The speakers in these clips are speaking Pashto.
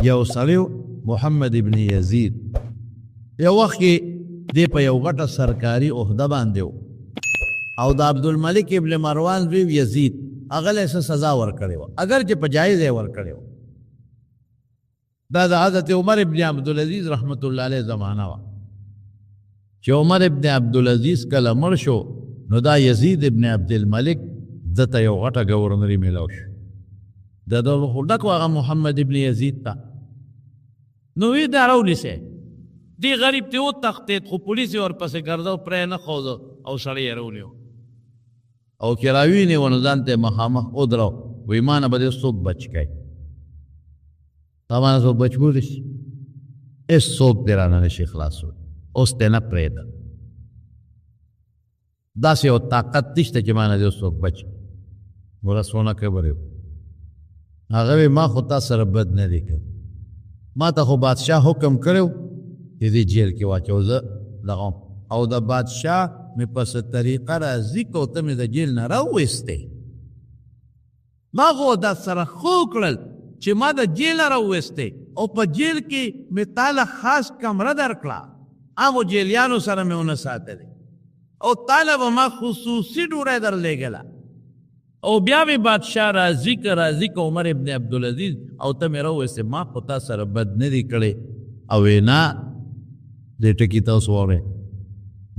یو سړی محمد ابن یزید یو وخت کې دی په یو غټه سرکاري عہده باندې و او د عبدالملک ابن مروان زوی یزید هغه له سزا ورکړې وه اگر چې په جایز یې ورکړې وه دا د حضرت عمر ابن عبدالعزیز رحمت الله علیه زمانه وه چې عمر ابن عبدالعزیز کله مړ شو نو دا یزید ابن عبدالملک دته یو غټه ګورنري میلاو شو د دغه خو ډک و هغه محمد ابن یزید ته نو وی دا راونیسئ دی غریب ته وتښتېد خو پولیس یې ورپسې ګرځه او پرې نه ښوده او سړی یې راونیو او چې راوینیو نو ځان ته یې مخامخ ودرو وی ما نه به دې څوک بچ کوي تا ما نه څوک بچ کولی شي هېڅ څوک دې رانه نه شي خلاصولی اوس دې نه پرېږده داسې یو طاقت نشته چې ما نه دې څوک بچ کړي ګوره څونه کبر یې هغه وی ما خو تا سره بد نه دی کړی ما ته خو بادشاه حکم کړی چې دې جیل کې واچو زه دغه او د بادشاه مې په څه طریقه راځي که ته مې د جیل نه راوویستې ما خو دا سره خو کړل چې ما د جیل نه راوویستې او په جیل کې مې تا له خاص کمره درکړه هغو جیلیانو سره مې ونه ساتلې او تا له به ما خصوصي ډوډۍ درلېږله او بیا مې بادشاه راضي که عمر ابن عبدالعزیز او ته مې راوویستې ما خو تا سره بد نه دي کړی او نه دې ټکي تاسو واورئ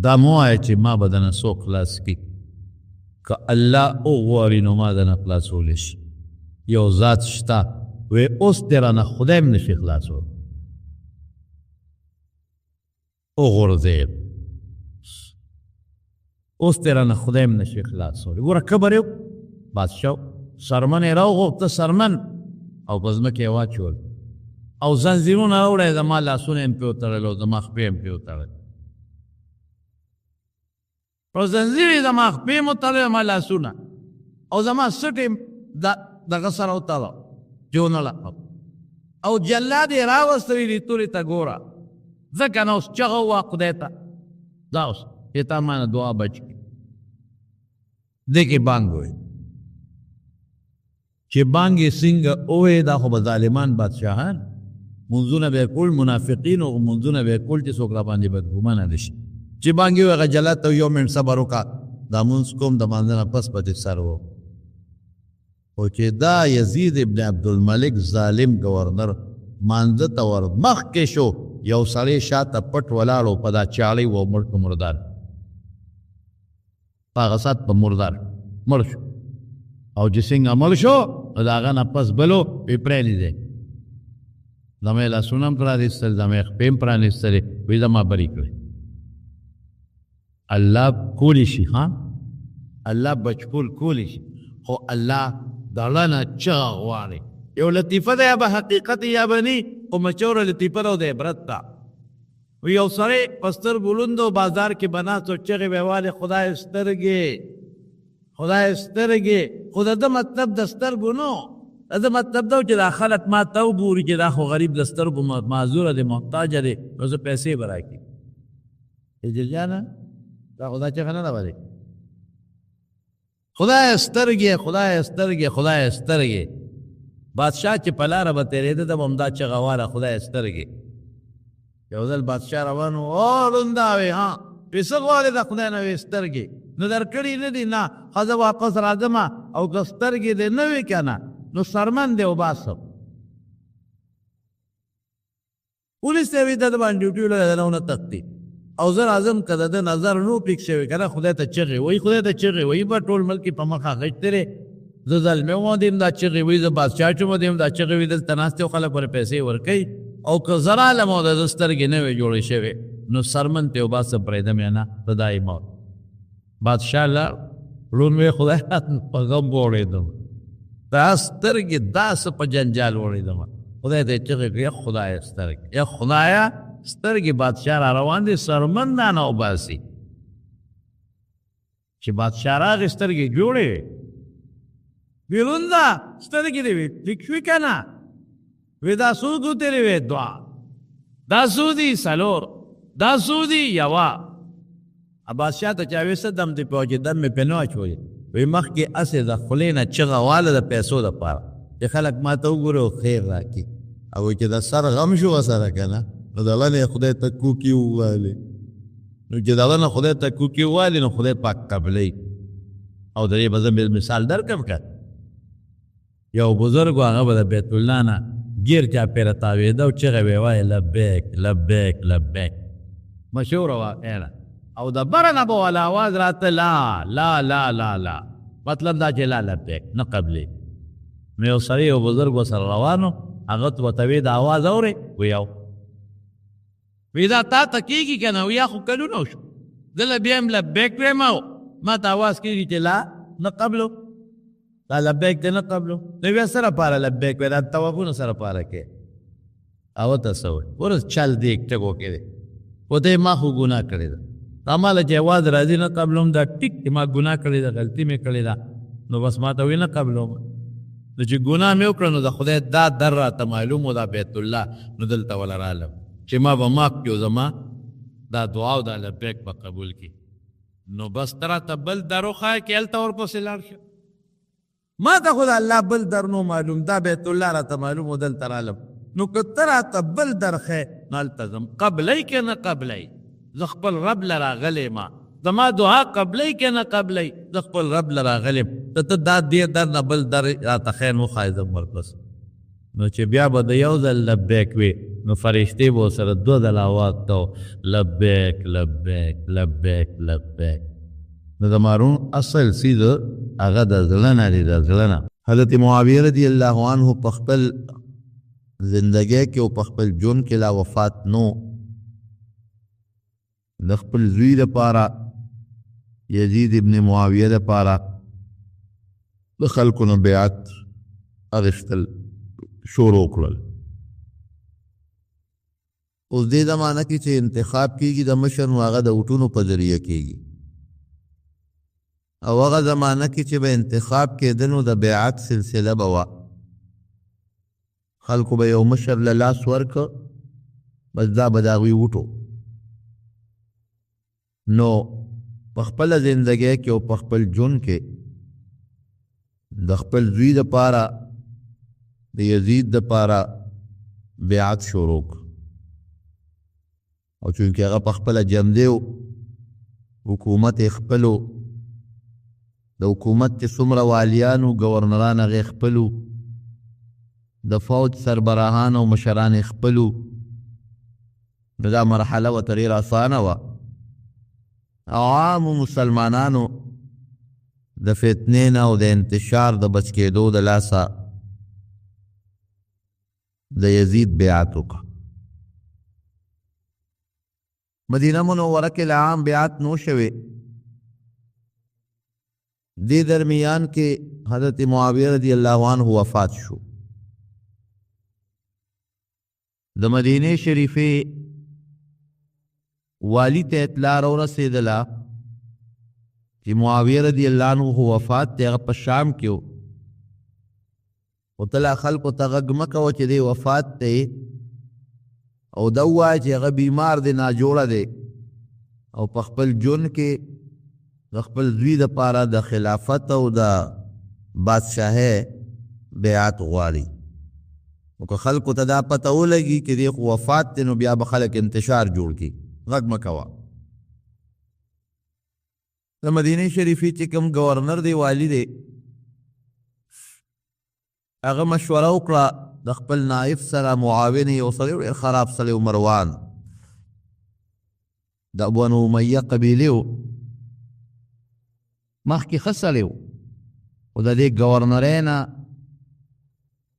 دا مه وایه چې ما به دنه څوک خلاص کړي که الله وغواړي نو ما دنه خلاصولی شي یو ذات شته وی اوس دې رانه خدای هم نشي خلاصولی وغورځېد اوس دې رانه خدای هم نشي خلاصولی ګوره کبر یو بادشاه سرمن یې راوغوښته سرمن او په ځمکه یې واچول او زنځیرونه راوړی زما لاسونه یې پرې وتړل او زما خپې یې پرې وتړل په زنځیر یې زما خپې یې وتړل زما لاسونه او زما سټ یې دغه سره وتړل چې ونه لقب او جلاد یې راوستی دې تورې ته ګوره ځکه نه اوس چغه ووهه خدای ته دا اوس چې تا ما نه دعا بچ کړي دې کې بانګ وویل چې بانګ یې څنګه وویل دا خو به ظالمان بادشاهان منځونه به یې کول منافقین او منځونه به یې کول چې څوک راباندې بدګمانه نه شي چې بانګ یې وویل هغه جلاد ته یو منټ صبر وکړه دا مونځ کوم د مانځه نه پس به دې سر و خو چې دا یزید ابن عبدالملک ظالم ګورنر مانځه ته ور مخکې شو یو سړی شاته پټ ولاړ و په دا چاړۍ و مړ په مردار په هغه ساعت په مردار مړ شو او چې څنګه مړ شو نو د هغه نه پس بلو وی پرېنیځئ زما یې لاسونه هم پرانیستل زما یې خپې هم پرانیستلې وی زما بري کړئ الله کولی شي ها الله بچکول کولی شي خو الله د الله نه چغه غواړي یو لطیفه ده یا به حقیقت یا به نی خو مچوره لطیفه ده او د عبرت ده وی یو سړی په سترګو لوند و بازار کې به ناست و چغې به یې والې خدای سترګې خدای سترګې خو د ده مطلب د سترګو نو د ده مطلب ده چې دا خلک ما ته وګوري چې دا خو غریب د سترګو معذوره دی محتاجه دی نو زه پیسې به راکړي اجل جانه دا خدا چغه نه ده ولې خدای سترګې خدای سترګې خدای سترګې بادشاه چې په لاره به تېرېده ده به همدا چغه واله خدای سترګې یو ځل بادشاه روان و او روندا وې ها وې څه غواړې د خدای نه وې سترګې نو درکړي نه دي نه ښځه واپس راځم او که سترګې دې نه وي که نه نو سرمن دې وباسم پولیس ته یې وي د ده باندې ډیوټي ولګه نه ونه تښتي او زه راځم که د ده نظر نو پک شوی که نه خدای ته چغې وایي خدای ته چغې وایي به ټول ملک په مخه غچترې زه زلمی وم دیم دا چغې وایي زه بادشاه شوم دیم دا چغې وایي دلته ناست یو خلک ورې پیسې ورکوي او که زه رالم او د ده سترګې نه وې جوړې شوې نو سرمن ته یې وباسم پرېږدم یا نه د دای موت بادشاه لاړ ړوند وی خدای په غم واوړېدم دا سترګې داسې په جنجال واوړېدم خدای ته یې چغې کړې یا خدایه سترګې یا خدایه سترګې بادشاه را روان دی سرمن دا نه وباسي چې بادشاه راغی سترګې جوړې وی لونده سترګې دې وې ټیک شوې که نه وی دا څو ګوتې وې دوه دا څو دي څلور دا څو دي یوه بادشاه ته چا وی څه دم دې په چې دم مې پې نه اچولې وی مخکې هسې د خولې نه چغه واله د پیسو دپاره چې خلک ما ته وګوري او خیر راکړي او چې د سر غم شو سره کنه نو د الله نه خدای ته کوکی ووالی نو چې د الله نه خدای ته کوکی ووالی نو خدای پاک قبلی او د دې به زه مثال درکړم که یو بزرګ هغه به د بیت الله نه گیر چاپېره تاوېده او چغې به یې وایي لبیک لبیک لبیک مشهوره واقعه ده او د بره نه به والا اواز راته لا لا لا لا لا مطلب دا چې لا لبیک نه قبلې نو یو سړی یو بزرګ ورسره روان و هغه ورته وایي د اواز اورې وی او وی دا تا ته کېږي که نه وی یا خو کلونه وشو زه له بیا هم لبیک ویم او ما ته اواز کېږي چې لا نه قبلو دا لبیک دی نه قبلو نو بیا سره پاره لبیک وی دا توافونه سره پاره کې او ته څه وایي ورس چل دی ایک ټکو کې دی وته ما خو ګناه کړې ده تا ماله چې اواز راځي نه قبلوم دا ټیک چې ما ګناه کړې ده غلطي مې کړې ده نو بس ما ته وی نه قبلوم نو چې ګناه مې وکړه نو د خدای دا در راته معلوم و دا بیت الله نو دلته وله رالم چې ما به معاف کړو زما دا دعا او دا لبیک به قبول کړي نو بس ته راته بل در وښایه چې هلته ورپسې لاړ شه ما ته خو د الله بل در نو معلوم دا بیت الله راته معلوم و دلته رالم نو که ته راته بل در ښیې نو هلته ځم قبلی که نه قبلی زه خپل رب له راغلی ما زما دعا قبلی که نه قبلی زه خپل رب له راغلی ته دا دې در نه بل در راته ښیې نو وښایه ځم ورپسې نو چې بیا به د یو ځل لبیک وي نو فرشتې به ورسره دوه ځله اواز کو لبیک لبیک لبیک لبیک نو د مارون اصل سید هغه د زړه نه دی د زړه نه حضرت معاویه رضی الله عنه په خپل زندګۍ کې او په خپل ژوند کې لا وفات نو د خپل زوی دپاره یزید ابن معاویه دپاره د خلکو نه بیعت اخیستل شروع کړل اوس دې زمانه کې چې انتخاب کېږي د مشر نو هغه د وټونو په ذریعه کېږي او هغه زمانه کې چې به انتخاب کېده نو د بیعت سلسله به وه خلکو به یو مشر له لاس ورکه بس دا به د هغوی وټو نو په خپله زندګۍ کې او په خپل ژوند کې د خپل زوی دپاره د یزید دپاره بیعت شروع او چونکې هغه په خپله جمدی حکومت یې خپلو د حکومت چې څومره والیانو ګورنران هغې خپلو د فوج سربراهان او مشران یې خپلو نو دا مرحله ورته ډېره اسانه وه عامو مسلمانانو د فتنې نه او د انتشار د بچ کېدو د لاسه د یزید بیعت وکړه مدینه منوره کې له عام بیعت نو شوې دې درمیان کې حضرت معاویه رضی الله عنه وفات شو د مدینه شریفې والی ته اطلاع راورسېدله چې معاویه رضی الله عنه وفات دی هغه په شام کې و خو ته لا خلکو ته غږ مه کوه چې دی وفات دی او دا ووایه چې هغه بیمار دی ناجوړه دی او په خپل ژوند کې د خپل زوی دپاره د خلافت او د بادشاهۍ بیعت غواړي او که خلکو ته دا پته ولګي چې دی خو وفات دی نو بیا به خلک انتشار جوړ کړي غږ مه کوه د مدینې شریفې چې کوم گورنر دی والی دی هغه مشوره وکړه د خپل نائب سره معاون یو سړی ډېر خراب سړی و مروان د بنو امیه قبیلې و مخکې ښه سړی و خو د دې ګورنرۍ نه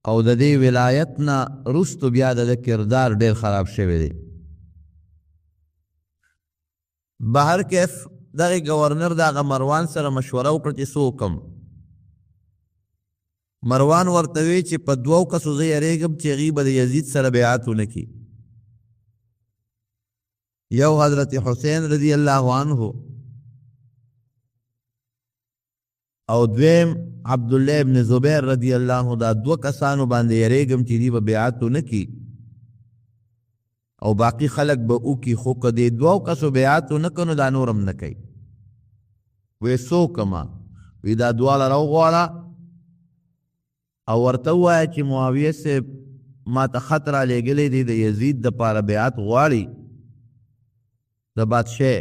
او د دې ولایت نه وروستو بیا د ده کردار ډېر خراب شوی دی بهر کیف دغه گورنر د هغه مروان سره مشوره وکړه چې څه وکړم مروان ورته وی چې په دوو کسو زه یریږم چې هغوی به د یزید سره بیعت ونه کړي یو حضرت حسین رضی الله عنه او دویم عبدالله ابن زبیر رضی الله عنه دا دوه کسانو باندې یریږم چې دوی به بیعت ونه کړي او باقی خلق به وکړي خو که دې دوو کسو بیعت ونه کړو دا نور هم نه کوي وی څه وکړمه وی دا دواړه راوغواړه او ورته ووایه چې معاویه صاحب ما ته خط را لېږلی دی د یزید دپاره بیعت غواړي د بادشاه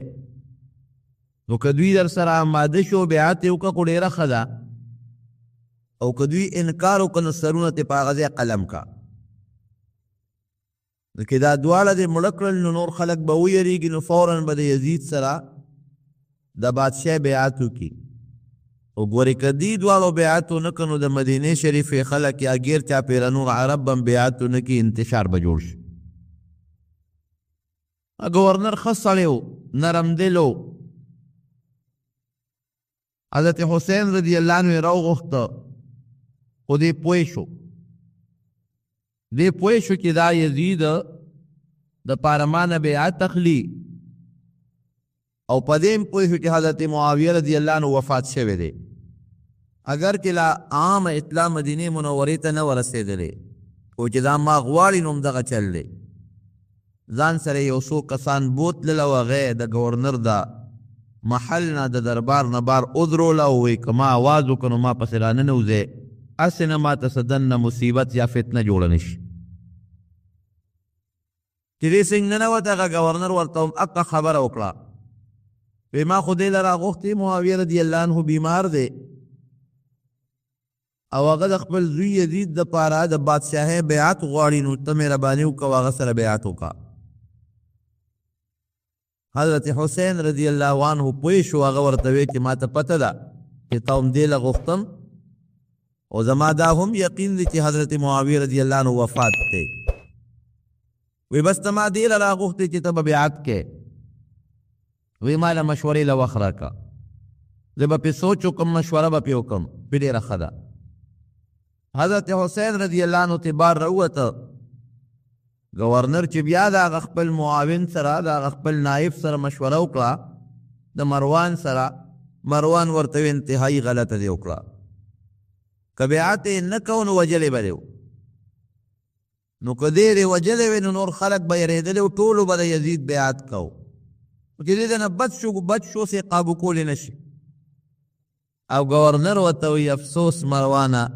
نو که دوی در سره آماده شو بیعت یې وکړه خو ډېره ښه ده او که دوی انکار وکړه نو سرونه ترې په هغه ځای قلم کا نو که دا دواړه دې مړه کړل نو نور خلک به ویریږي نو فوراً به د یزید سره د بادشاه بیعت وکړي او ګورې که دې دواړو بیعت ونه کړه نو د مدینې شریفې خلک یا ګیر چاپېره نور عرب به هم بیعت ونه کړي انتشار به جوړ شي ګورنر ښه سړی و نرم دل و حضرت حسین رضی الله عنه یې راوغوښته خو دې پوه شو چې دا یزید دپاره ما نه بیعت اخلي او په دې هم پوه شو چې حضرت معاویه رضی الله عنه وفات شوی دی اگر چې لا عام اطلاع مدینې منورې ته نه ورسېدلې او چې دا ما غواړي نو همدغه چل دی ځان سره یو څو کسان بوتلل او هغه د ګورنر د محل نه د دربار نه بار ودروله او وایي که ما آواز وکړو نو ما پسې راننوځې هسې نه ماته څه دننه مصیبت یا فتنه جوړه نه شي چې دې څنګ ننوت هغه ګورنر ورته هم حقه خبره وکړه وی ما خو دې له راغوښتې معاویه رضی الله عنه بیمار دی او هغه د خپل زوی یزید دپاره د بادشاهۍ بیعت غواړي نو ته مهرباني وکړه هغه سره بیعت وکړه حضرت حسین رضی الله عنه پوه شو هغه ورته وی چې ما ته پته ده چې تا هم دې له غوښتم او زما دا هم یقین دی چې حضرت معاویه رضی الله عنه وفات دی وی بس ته ما دې له راغوښتې چې ته به بیعت کې وی ما له مشورې له وخت راکړه زه به پې سوچ وکړم مشوره به پې وکړم پې ډېره ښه ده حضرت حسین رضی الله عنه ته بار راووته گورنر چې بیا د هغه خپل معاون سره د هغه خپل نایب سره مشوره وکړه د مروان سره مروان ورته انتهایی غلطه دی وکړه که بیعت یې نه کوو نو وجلی به دی نو که دې دې وجلی وی نو نور خلک به یېرېدلی و ټولو به د یزید بیعت کوو چې دې نه بد شو سې قابو کولی نه شي او گورنر ورته وی افسوس مروانه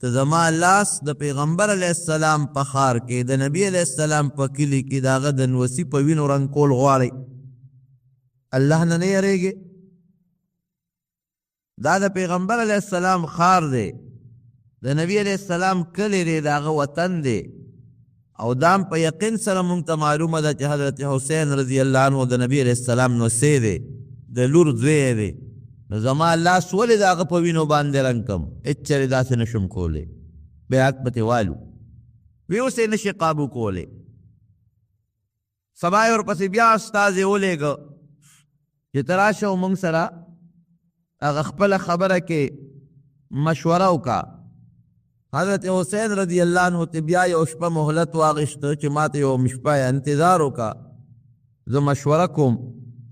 ته زما لاس د پیغمبر علیه السلام په ښار کې د نبي علیه السلام په کلي کې د هغه د نوسي په وینو رنګ کول غواړئ الله نه نه یریږي دا د پیغمبر علیه السلام ښار دی د نبی علیه السلام کلی دی د هغه وطن دی او دام په یقین سره مونږ ته معلومه ده چې حضرت حسین رضی الله عنه د نبی علیه السلام نوسی دی د لور زوی دی نو زما لاس ولې د هغه په وینو باندې رنګ کم هېڅ چېرې داسې نشم کولی بیعت پتې والو وی اوس یې نشي قابو کولی سبا یې ورپسې بیا استازی ولېږه چې ته راشه او مونږ سره هغه خپله خبره کې مشوره وکړه حضرت حسین رضی الله عنه ته بیا یو شپه مهلت واغېسته چې ما ته یو شپه انتظار وکړه زه مشوره کوم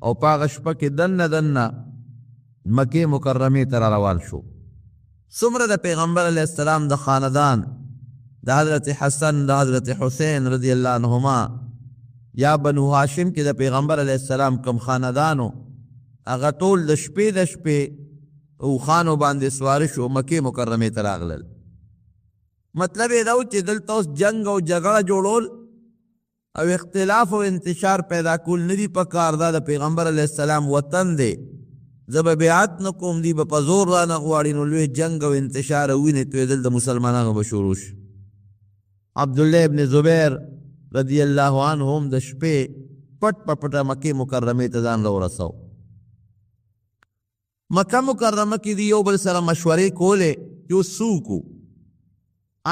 او په هغه شپه کې دننه مکې مکرمې ته را روان شو څومره د پیغمبر علیه السلام د خاندان د حضرت حسن د حضرت حسین رضی الله عنهما یا بنو هاشم کې د پیغمبر علیه السلام کم خاندانو هغه ټول د شپې اوښانو باندې سواره شو مکې مکرمې ته راغلل مطلب یې دا و چې دلته اوس جنګ او جګړه جوړول او اختلاف او انتشار پیدا کول نه دي پکار دا د پیغمبر علیه السلام وطن دی زه به بیعت نه کوم دی به په زور رانه غواړي نو لوی جنګ او انتشار او وینې تویدل د مسلمانانو به شروع شي عبدالله ابن زبیر رضی الله عنه هم د شپې پټ پټه مکې مکرمې ته ځان راورسو مکه مکرمه کې دی یو بل سره مشورې کولې چې اوس څه وکړو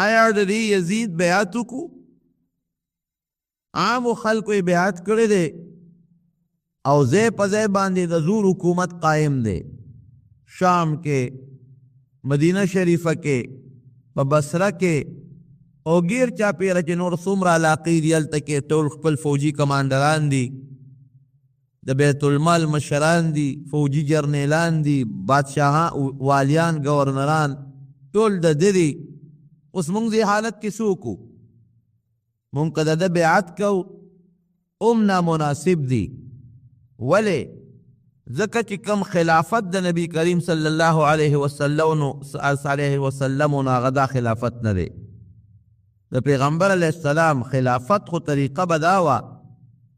آیا د دې یزید بیعت وکړو عامو خلکو یې بیعت کړی دی او ځای په ځای باندې د زور حکومت قائم دی شام کې مدینه شریفه کې په بصره کې او غیر چاپېره چې نور څومره علاقې دي هلته کې ټول خپل فوجي کمانډران دي د بیت المال مشران دي فوجي جرنیلان دي بادشاهان والیان گورنران ټول د ده دي اوس مونږ دې حالت کې څه وکړو مونږ که د ده بیعت کوو هم نامناسب دي ولې ځکه چې کم خلافت د نبی کریم صلی الله علیه وسلم نو هغه دا خلافت نه دی د پیغمبر علیه السلام خلافت خو طریقه به دا وه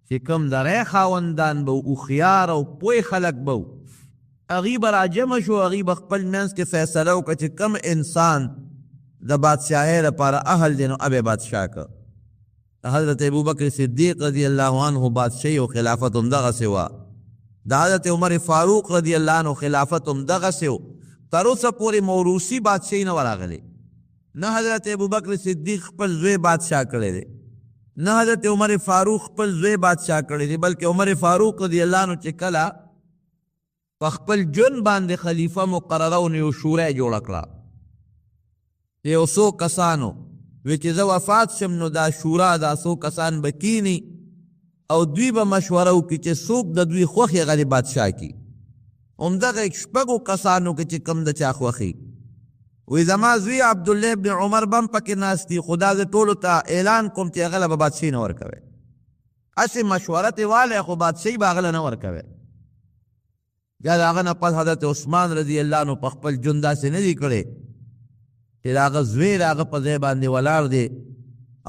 چې کوم د رای خاوندان به هوښیار او پوه خلک به هغوی به راجمع شو، هغوی به خپل منځ کې فیصله وکړه چې کوم انسان د بادشاهۍ لپاره اهل دی نو ابې بادشاه که. حضرت ابوبکر صدیق رضی الله عنه بادشاهي او خلافت هم دغسې وه. د حضرت عمر فاروق رضی الله عنه خلافت هم دغسې و. تر اوسه پورې موروثي بادشاهي نه وراغلې. نه حضرت ابوبکر صدیق خپل زوی بادشاه کړی دی، نه حضرت عمر فاروق خپل زوی بادشاه کړی دی، بلکې عمر فاروق رضی الله عنه چې کله په خپل ژوند باندې خلیفه مقرره و نو یو شوره یې جوړه کړه. یو څو کسانو وی چې زه وفات شم نو دا شورا دا څو کسان به کینی او دوی به مشوره وکړي چې څوک د دوی خوښ یې هغه بادشاه کي. همدغه شپږو کسانو کې چې کوم د چا خوښي وی زما زوی عبدالله ابن عمر بم پکې ناست دي، خو دا زه ټولو ته اعلان کوم چې هغه له به بادشاهي نه ورکوئ. هسې مشوره ترې والی خو بادشاهي به هغه له نه ورکوئ. بیا د هغه نه پس حضرت عثمان رضی الله عنه په خپل ژوند داسې نه دي کړی چې د هغه زوی د هغه په ځای باندې ولاړ دی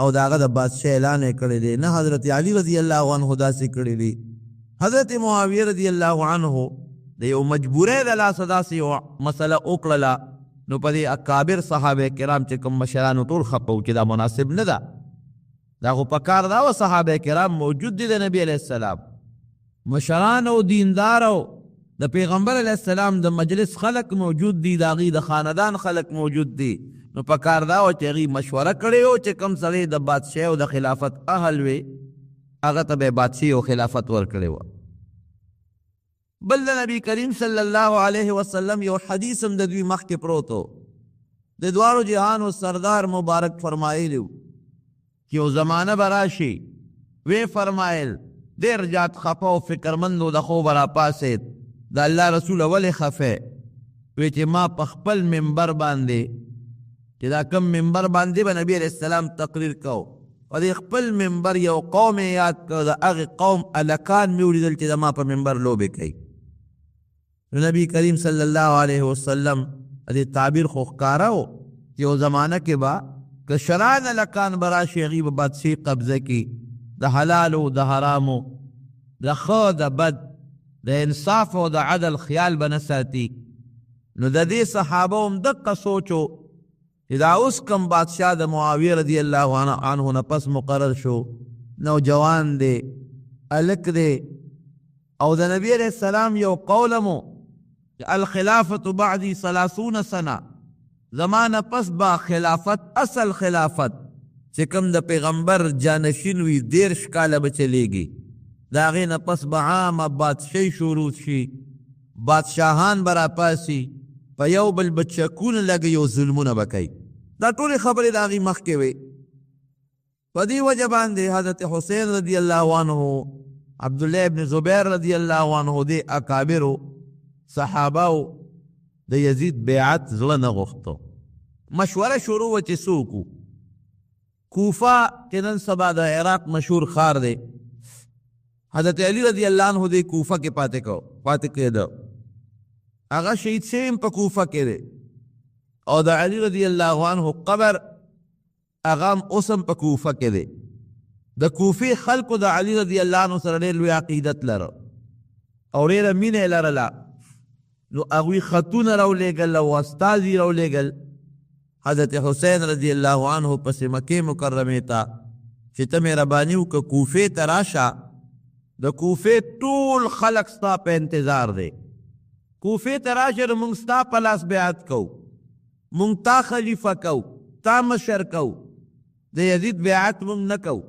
او د هغه د بادشاه اعلان یې کړی دی. نه حضرت علی رضی الله عنه داسې کړی دی. حضرت معاویه رضی الله عنه د یو مجبورۍ د لاسه داسې یو مسله وکړله نو په دې اکابر صحابه کرام چې کوم مشرانو ټول خپه و چې دا مناسب نه ده. دا خو پکار دا و صحابه کرام موجود دي د نبی علیه السلام، مشران او دیندار او د پیغمبر علیه السلام د مجلس خلق موجود دي، د هغوی د خاندان خلق موجود دي. نو پکار دا و چې هغوی مشوره کړې و چې کوم سړی د بادشاهۍ او د خلافت اهل وي هغه ته به بادشاهي او خلافت ورکړې وه. بل د نبی کریم صلی الله علیه وسلم یو حدیث هم د دوی مخکې پروت و. د دواړو جهانو سردار مبارک فرمایلی و چې یو زمانه به راشي، وی فرمایل ډېر زیات خفه او فکرمند و، د خوبه راپاڅېد، د الله رسول ولې خفه؟ وی چې ما په خپل منبر باندې چې دا کم منبر باندې به نبی علیه السلام تقریر کو او د خپل منبر یو قوم یاد کړ، د هغې قوم الکان مې ولیدل چې د ما په منبر لوبې کوي. نو نبی کریم صلی الله علیه وسلم دې تعبیر خو ښکاره و چې یو زمانه کې به کشران الکان به راشي هغوی به بادشاهي قبضه کړي، د حلالو د حرامو د ښه د بد د انصاف او د عدل خیال به نه ساتي. نو د دې صحابه هم دقه سوچ و چې دا اوس کم بادشاه د معاویه رضی الله عنه نه پس مقرر شو، نوجوان دی، الک دی، او د نبی علیه السلام یو قولمو الخلافت بعدی 30 سنه، زمانه پس با خلافت اصل خلافت چې کوم د پیغمبر جانشین وي 10 کاله به چلیږي، د هغې نه پس به عامه بادشاهي شروع شي، بادشاهان به راپاسي، په یو بل به چکونه لګوي او ظلمونه به کوي. دا ټولې خبرې د هغې مخکې وې. په دې وجه باندې حضرت حسین رضی الله عنه، عبدالله ابن زبیر رضی الله عنه، دې اکابرو صحابهو د یزید بیعت زړه نه غوښتو. مشوره شروع وه چې څوک وو. کوفه چې نن سبا د عراق مشهور ښار دی، حضرت علی رضی الله عنه دې کوفه کې پاتې کېده. هغه شهید شوی هم په کوفه کې دی او د علی رضی الله عنه قبر هغه هم اوس هم په کوفه کې دی. د کوفې خلکو د علی رضی الله عنه سره ډېر لوی عقیدت لره او ډېره مینه یې لرله. نو هغوی خطونه راولېږل او استازي راولېږل حضرت حسین رضی الله عنه پسې مکې مکرمې ته چې ته مهرباني وکړه کوفې ته راشه، د کوفې ټول خلک ستا په انتظار دی، کوفې ته راشه نو موږ ستا په لاس بیعت کوو، موږ تا خلیفه کوو، تا مشر کوو، د یزید بیعت موږ نه کوو.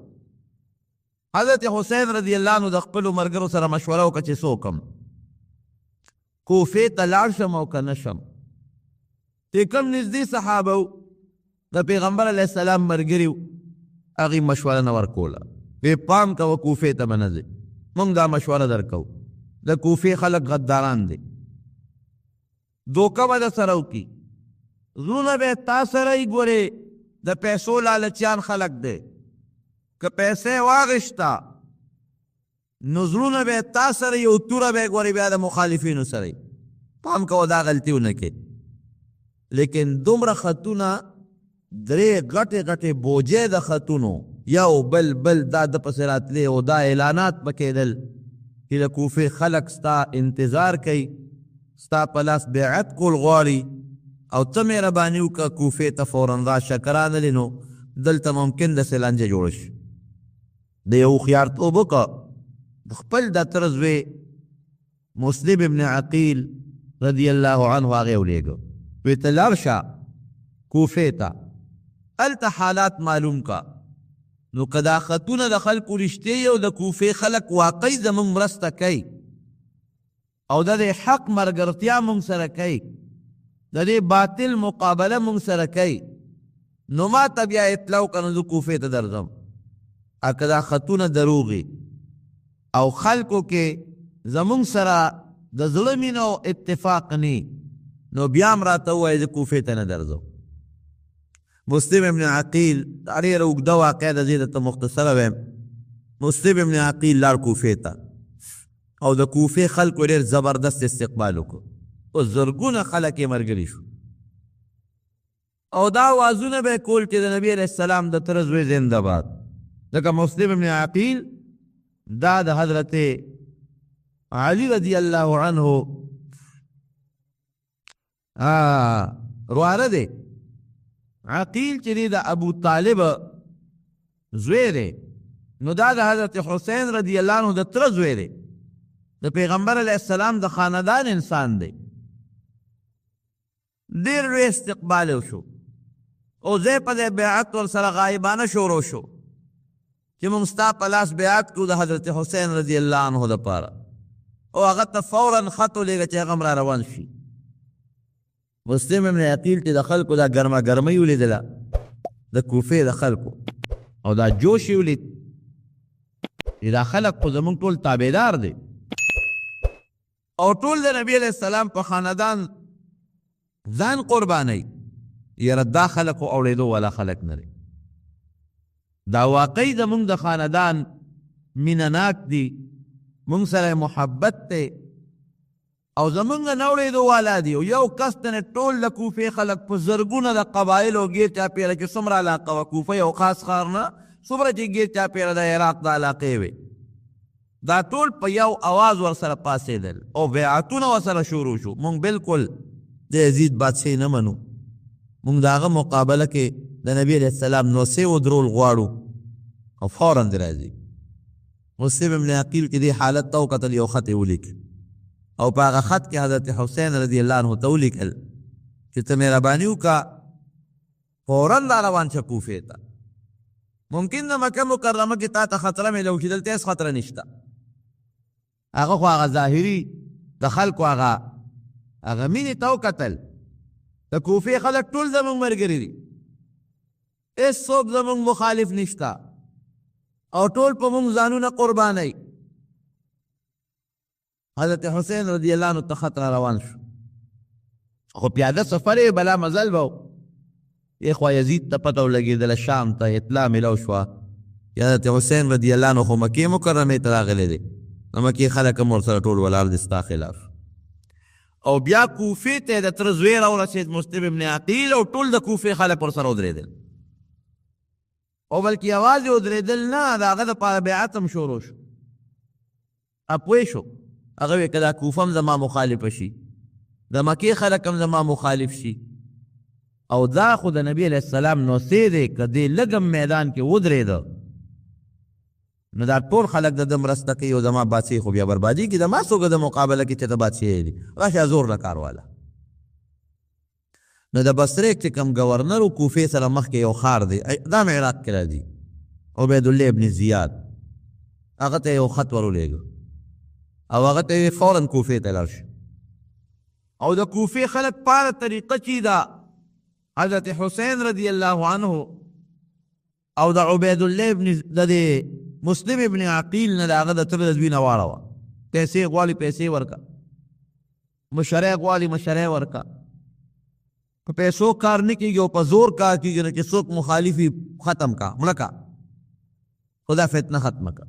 حضرت حسین رضی الله عنه د خپلو ملګرو سره مشوره وکړه چې څه وکړم، کوفې ته لاړ شم او که نه شم. چې کوم نږدې صحابه و د پیغمبر علیه السلام ملګري و هغوی مشوره نه ورکوله، وی پام کوه کوفې ته به نه ځې، موږ دا مشوره درکوو، د کوفې خلک غداران دي، دوکه به در سره وکړي، زړونه به تا سره یې ګورې د پیسو لالچیان خلک دی، که پیسې واغشته نو زړونه به تا سره یو توره به یې ګورې بیا د مخالفینو سره. پام کوه دا غلطي ونه کړې. لیکن دومره خطونه درې غټې غټې بوجې د خطونو یو بل بل دا د پسې راتلې او دا اعلانات به کېدل چې د کوفې خلک ستا انتظار کوي، ستا په لاس بیعت کول غواړي او ته مهرباني وکړه کوفې ته فوراً راشه، که رانلې نو دلته ممکن داسې لانجه جوړه شي. د یو هوښیارتوب وکړه، د خپل د تره زوی مسلم ابن عقیل رضی الله عنه هغې ولېږه، وی ته لاړ شه کوفې ته، هلته حالات معلوم کا، نو که دا خطونه د خلکو رښتې او د کوفې خلک واقعي زموږ مرسته کوي او د دې حق ملګرتیا موږ سره کوي، د دې باطل مقابله موږ سره کوي، نو ما ته بیا اطلاع وکړه، نو زه کوفې ته درځم. که دا خطونه دروغي او خلکو کې زموږ سره د زړه مینه او اتفاق نی، نو بیا هم راته ووایي زه کوفې ته نه درځم. مسلم ابن عقیل ډېره اوږده واقعه ده، زه درته مختصره وایم. مسلم ابن عقیل لاړ کوفې ته او د کوفې خلکو ډېر زبردست استقبال وکړو او زرګونه خلک یې ملګري شو او دا آوازونه به یې کول چې د نبي علیه السلام د تره زوی زنده باد. ځکه مسلم ابن عقیل دا د حضرت علی رضی الله عنه رواره دی. عقیل چې دی د ابو طالب زوی دی، نو دا د حضرت حسین رضی الله عنه د تره زوی دی، د پیغمبر علیه السلام د خاندان انسان دی. ډېر لوی استقبال وشو او ځای په ځای بیعت ورسره غایبانه شروع شو چې موږ ستا په لاس بیعت کړو د حضرت حسین رضی الله عنه دپاره، او هغه ته فوراً خط ولېږه چې هغه هم را روان شي. مسلم ابن عقیل چې د خلکو دا ګرمه ګرمۍ ولیدله د کوفې د خلکو او دا جوش یې ولید چې دا خلک خو زموږ ټول تابعدار دی او ټول د نبي علیه السلام په خاندان ځان قربانوي، یاره دا خلک خو اورېدو والا خلک نه دی، دا واقعي زموږ د خاندان مینه ناک دي، موږ سره محبت دی او زمونږ نه اورېدو والا دي. او یو کس ته ټول د کوفې خلک په زرګونه د قبایلو ګیر چاپېره چې څومره علاقه وه، کوفه یو خاص ښار نه، څومره چې ګیر چاپېره د عراق د علاقې وې، دا ټول په یو اواز ورسره پاڅېدل او بیعتونه ورسره شروع شو. مونږ بالکل د یزید بادشاهي نه منو، مونږ د هغه مقابله کې د نبي علیه السلام نوسې ودرول غواړو او فوراً دې راځي. مسلم ابن عقیل کې دې حالت ته وکتل، یو خط یې ولیکل او په هغه خط کې حضرت حسین رضی الله عنه ته ولیکل چې ته مهرباني وکړه فوراً را روان شه کوفې ته. ممکن د مکه مکرمه کې تا ته خطره میلو شي، دلته هېڅ خطره نشته. هغه خو هغه ظاهري د خلکو هغه مینې ته وکتل، د کوفې خلک ټول زموږ ملګري دي، هېڅوک زموږ مخالف نشته او ټول په موږ ځانونه قربانوي. حضرت حسین رضی الله عنه ته خط را روان شو، خو پیاده سفر یې بلا مزل به و. خوا یزید ته پته ولګېدله، شام ته اطلاع میلو شوه چې حضرت حسین رضی الله عنه خو مکې مکرمې ته راغلی دی، د مکې خلک هم ورسره ټول ولاړ دي ستا خلاف. او بیا کوفې ته د تره زوی راورسېد مسلم ابن عقیل او ټول د کوفې خلک ورسره ودرېدل، او بلکې یوازې ودرېدل نه، د هغه دپاره بیعت هم شروع شو. پوه شو هغه وی که دا کوفه هم زما مخالفه شي، د مکې خلک هم زما مخالف شي، او دا خو د نبی علیه السلام نوسې دی، که دې لږ میدان کې ودرېده نو دا ټول خلک د ده مرسته کوي او زما بادشاهي خو بیا بربادېږي، د ما څوک د مقابله کې چې ته بادشاهي دي، راشه زور نه کار واله. نو د بصرې چې کوم ګورنر و کوفې سره مخکې یو ښار دی، دا م عراق کې راځي، عبیدالله ابن زیاد، هغه ته یو خط ور ولېږه او هغه ته فوراً کوفې ته لاړ شي. او د کوفې خلک په هغه طریقه چې دا حضرت حسین رضی الله عنه او د عبیدالله ابن د مسلم ابن عقیل نه د هغه د تره د دوی نه واړوه، پیسې غواړي پیسې ورکه، مشرۍ غواړي مشرۍ ورکه. په پیسو کار نه کېږي او په زور کار کېږي، نه چې څوک مخالفي ختم کا مړه کا، خدا فتنه ختمه کا.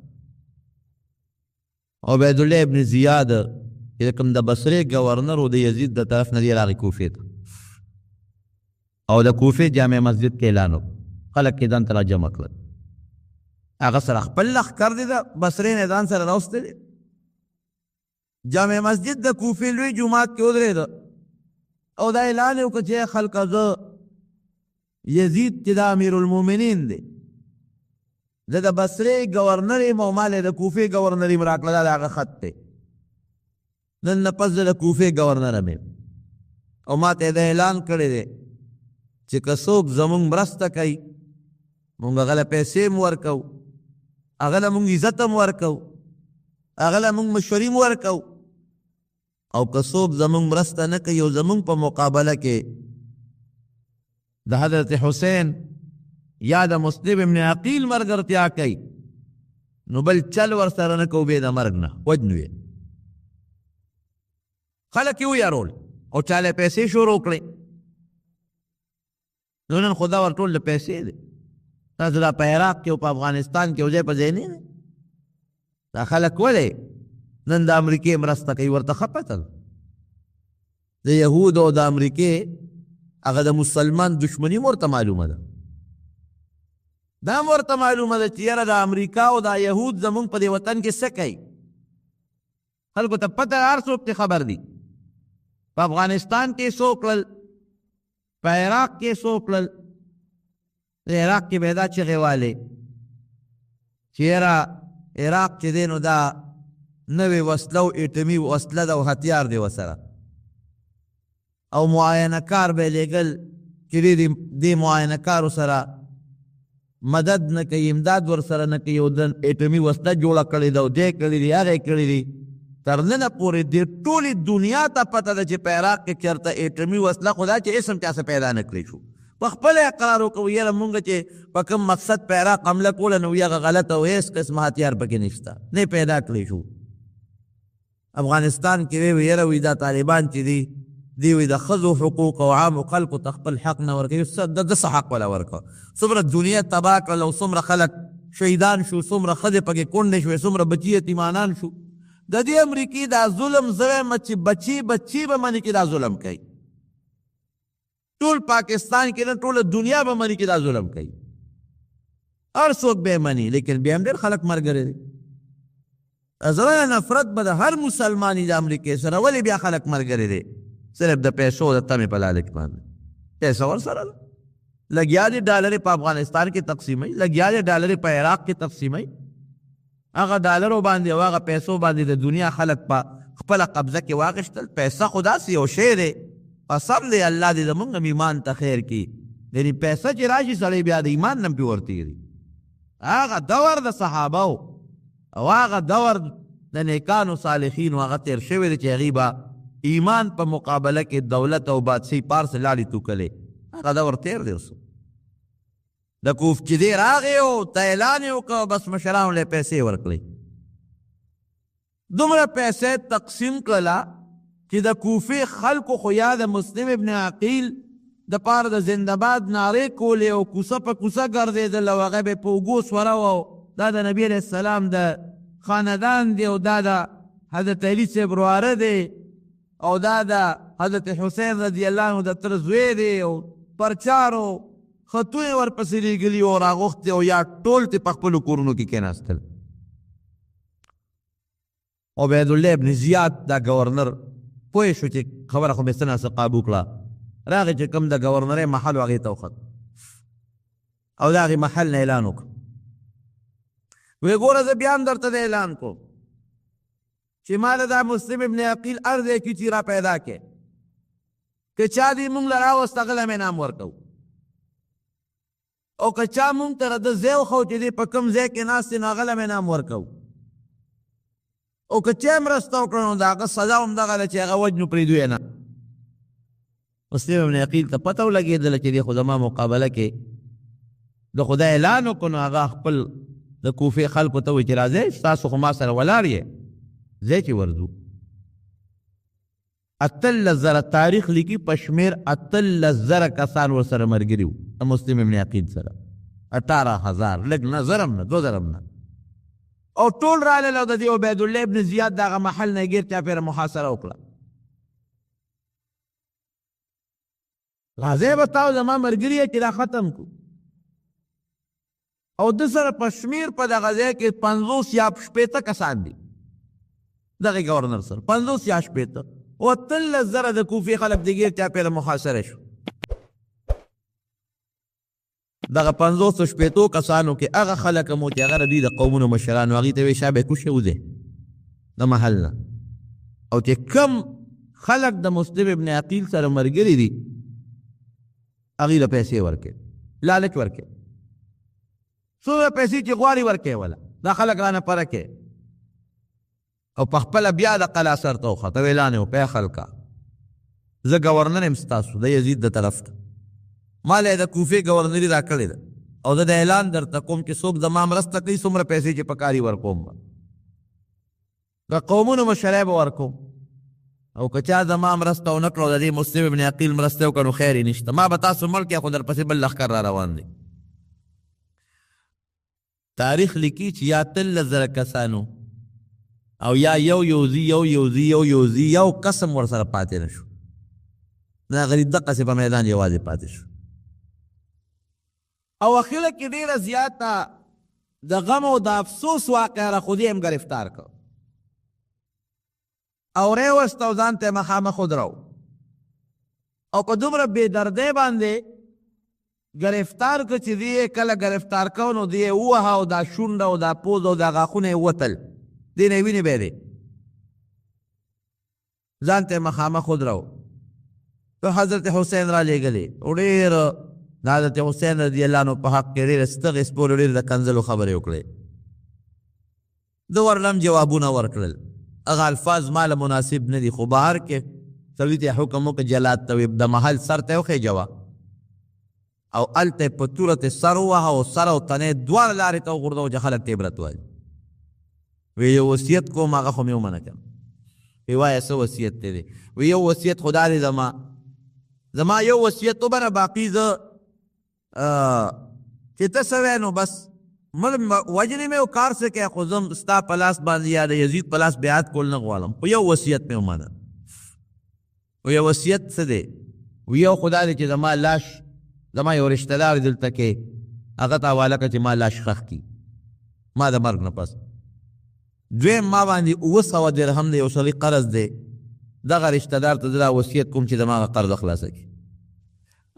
عبیدالله ابن زیاد چې کوم د بصرې ګورنر و د یزید د طرف نه دی راغی کوفې ته، او د کوفې جامع مسجد کې اعلان وکړ، خلک کې ځان ته راجمع کړل. هغه سره خپل لښکر دی د بصرې نه ځان سره راوستی دی. جامع مسجد د کوفې لوی جومات کې ودرېده او دا اعلان یې وکړ چې خلکه زه یزید چې د امیر المؤمنین دی، زه د بصرې گورنر یم او ما له د کوفې گورنر یم راکړه، دا د هغه خط دی. نن نه پس زه د کوفې گورنر یم او ما ته دا اعلان کړی دی چې که څوک زمونږ مرسته کوي مونږ هغه له پیسې هم ورکوو، هغه له مونږ عزت هم ورکوو، هغه له مونږ مشورې هم ورکوو، او که څوک زمونږ مرسته نه کوي او زمونږ په مقابله کې د حضرت حسین یا د مسلم ابن عقیل ملګرتیا کوي نو بل چل ورسره نه کوو بې د مرګ نه وجنو یې. خلک یې ویارول او چاله پیسې شروع کړې. نو نن خدا ورټول د پیسې دی. تاسو دا په عراق کې او په افغانستان کې او ځای په ځای نه دی. دا خلک ولې نن د امریکې مرسته کوي؟ ورته ښه پته ده د یهودو او د امریکې هغه د مسلمان دشمني هم ورته معلومه ده. دا هم ورته معلومه ده چې یاره د امریکا او د یهود زمونږ په دې وطن کې څه کوي. خلکو ته پته هر څوک ته خبر دي. په افغانستان کې څو کړل، په عراق کې څو کړل. د عراق کې به دا چغې والې چې یاره عراق چې دی نو دا نوې وسله او ایټمي وسله ده او هتیار دی ورسره، او معاینه کار به یې لېږل چې دې معاینه کارو سره مدد نه کوي، امداد ورسره نه کوي، او د ایټمي وسله جوړه کړې ده او دې کړې دي هغه یې کړې دي. تر ننه پورې دې ټولې دنیا ته پته ده چې په عراق کې چېرته ایټمي وسله خو دا چې اسم چا څه پیدا نه کړی شو. په خپله اقرار وکړو یاره مونږ چې په کوم مقصد په عراق حمله کوله نو هغه غلطه او هېڅ قسمه هتیار پکې نشته، نه پیدا کړی شو. افغانستان کې وی یاره وي دا طالبان چې دي دی وی د ښځو حقوق او عامو خلکو ته خپل حق نه ورکوي. د څه حق ولا ورکوه؟ څومره دنیا تباه کړل او څومره خلک شهیدان شو، څومره ښځې پکې کونډې شوې، څومره بچي یتیمانان شو. د دې امریکې دا ظلم زه وایم چې بچي به مني کې دا ظلم کوي. ټول پاکستان کې نه ټوله دنیا به مني کې دا ظلم کوي. هر څوک به مني، لیکن بیا هم ډېر خلک ملګري دي. زړه نفرت به د هر مسلماني د امریکې سره، ولې بیا خلک ملګري دي؟ صرف د پیسو د تمې په لالچ باندې. پیسه ورسره ده، لګیا دي ډالرې په افغانستان کې تقسیموي، لګیا دي ډالرې په عراق کې تقسیموي. هغه ډالرو باندې او هغه پیسو باندې د دنیا خلک په خپله قبضه کې واخیستل. پیسه خو داسې یو شی دی، قسم دی الله دې زمونږ هم ایمان ته خیر کړي. یعنې پیسه چې راشي سړی بیا د ایمان نه هم پې ورتېري. هغه دور د صحابهو او هغه دور د نیکانو صالحینو هغه تېر شوی دی چې هغې به ایمان په مقابله کې دولت او بادشاهي پارس لاړې توکلې. هغه دور تېر دی. اوس د کوف چې دی راغی او ته اعلان یې وکړ بس مشرانو له پیسې ورکړې. دومره پیسې تقسیم کړله چې د کوفې خلکو خو یا د مسلم ابن عقیل د پاره د زنده‌باد نارې کولې او کوڅه په کوڅه ګرځېدل او هغه به په اوږو سوره و. دا د نبي علیه السلام د خاندان دی او دا د حضرت علي صاحب ورواره دی او دا د حضرت حسین رضی الله عنه د تره زوی دی او پرچارو خطونه ورپسې لېږلي او راغوښتې او یا ټول ترې په خپلو کورونو کې کېناستل. عبیدالله ابن زیاد دا گورنر پوه شو چې خبره خو مې څه ناڅه قابو کړه. راغی چې کوم د گورنرۍ محل و هغې ته وخت او د هغې محل نه اعلان وکړ. وی ګوره زه بیا هم درته د اعلان کوم چې ما له دا مسلم ابن عقیل هر ځای کې چې را پیدا کې که چا دې مونږ له راوست هغه له مې انعام ورکوو او که چا مونږ ته د ځای وښو چې دې په کوم ځای کې ناست دی نو هغه له مې انعام ورکوو او که چا مرسته وکړه نو د هغه سزا همدغه ده چې هغه وجنو پرېږدو یې نه. مسلم ابن عقیل ته پته ولګېدله چې دې خو زما مقابله کې د خدای اعلان وکړو نو هغه خپل د کوفې خلکو ته وایي چې راځئ ستاسو خو ما سره ولاړ یې ځای چې ورځو. 18,000 تاریخ لیکي په شمېر 18,000 کسان ورسره ملګري وو د مسلم ابن عقیل سره. 18,000 لږ نه، زرم نه، 2 زرم نه. او ټول رالل او د دې عبیدالله ابن زیاد د هغه محل نه یې ګیر چاپېره محاصره وکړه. غازی به تاو زما ملګری چې دا ختم کو او د سره په شمیر په دغه ځای کې 50 یا 60 کسان دي دغه گورنر سره 50 یا 60 او 3,000 د کوفې خلک دګیر چا په محاصره شو دغه 50 شپېتو کسانو کې هغه خلک مو چې هغه دوی د قومونو مشران هغوی ته وایي شابه کوشي وځئ د محل نه او چې کم خلک د مسلم ابن عقیل سره ملګري دي هغوی له پیسې ورکړي لالچ ورکړي څومره پیسې چې غواړي ورکړي وله دا خلک رانه پره کړي او په خپله بیا د قلا سر ته وخته اعلان یې وکړی خلکه زه ګورنر یم ستاسو د یزید د طرف ته ما له د کوفې ګورنري راکړې ده او زه د اعلان درته کوم چې څوک زما مرسته کوي څومره پیسې چې په کاري ورکوم د قومونو مشرۍ به ورکوم او که چا زما مرسته ونه کړو د دې مسلم ابن عقیل مرسته وکړو خیر یې نشته ما به تاسو مړ کړیا خو درپسې بل لښکر را روان دی تاریخ لیکي چې یا 13,000 کسانو او یا یو قسم ورسره پاتې نه شو دا غریب دقسې په میدان یوازې پاتې شو او اخره کې ډېره زیاته د غم او د افسوس واقعه را خودی هم گرفتار کړ او ریوست او ځان ته مخامخ ودرو او په دومره بې دردۍ باندې گرفتار که چې دی کله گرفتار کو نو دی ووهه او دا شونډه او دا پوز او دا غاښونه یې وتل دی نه وینې به دی ځان ته مخامخ ودرو تو حضرت حسین را لېږلې او ډېر د حضرت حسین رضی الله عنه په حق کې ډېرې ستغې سپورې ډېرې د کنځلو خبرې وکړې د ورلم جوابونه ورکړل هغه الفاظ ما له مناسب نه دي خو بهر کې سړي ته حکم وکړه جلاد ته د محل سر ته وخېجوه او هلته په توره ته سر ووهه او سر او تنې دواړه لارې ته وغورځوه چې خلک ته عبرت وایي وی یو وصیت کوم هغه خو مې ومنه کړم وی وایه څه وصیت دی دی وی یو وصیت خو دا دی زما یو وصیت وبنه باقي زه چې ته څه وی نو بس وجنې مې او کار څه کوې خو زه ستا په لاس باندې یا د یزید په لاس بیعت کول نه غواړم خو یو وصیت مې ومنه وی یو وصیت څه دی وی یو خو دا دی چې زما لاش زما یو رشته دار دلته کې هغه ته حواله کړه چې ما لاش ښخ کړي ما د مرګ نه پس دویم ما باندې 900 درهم دی یو سړي قرض دی دغه رشته دار ته زه دا وصیت کوم چې زما هغه قرض خلاصه کړي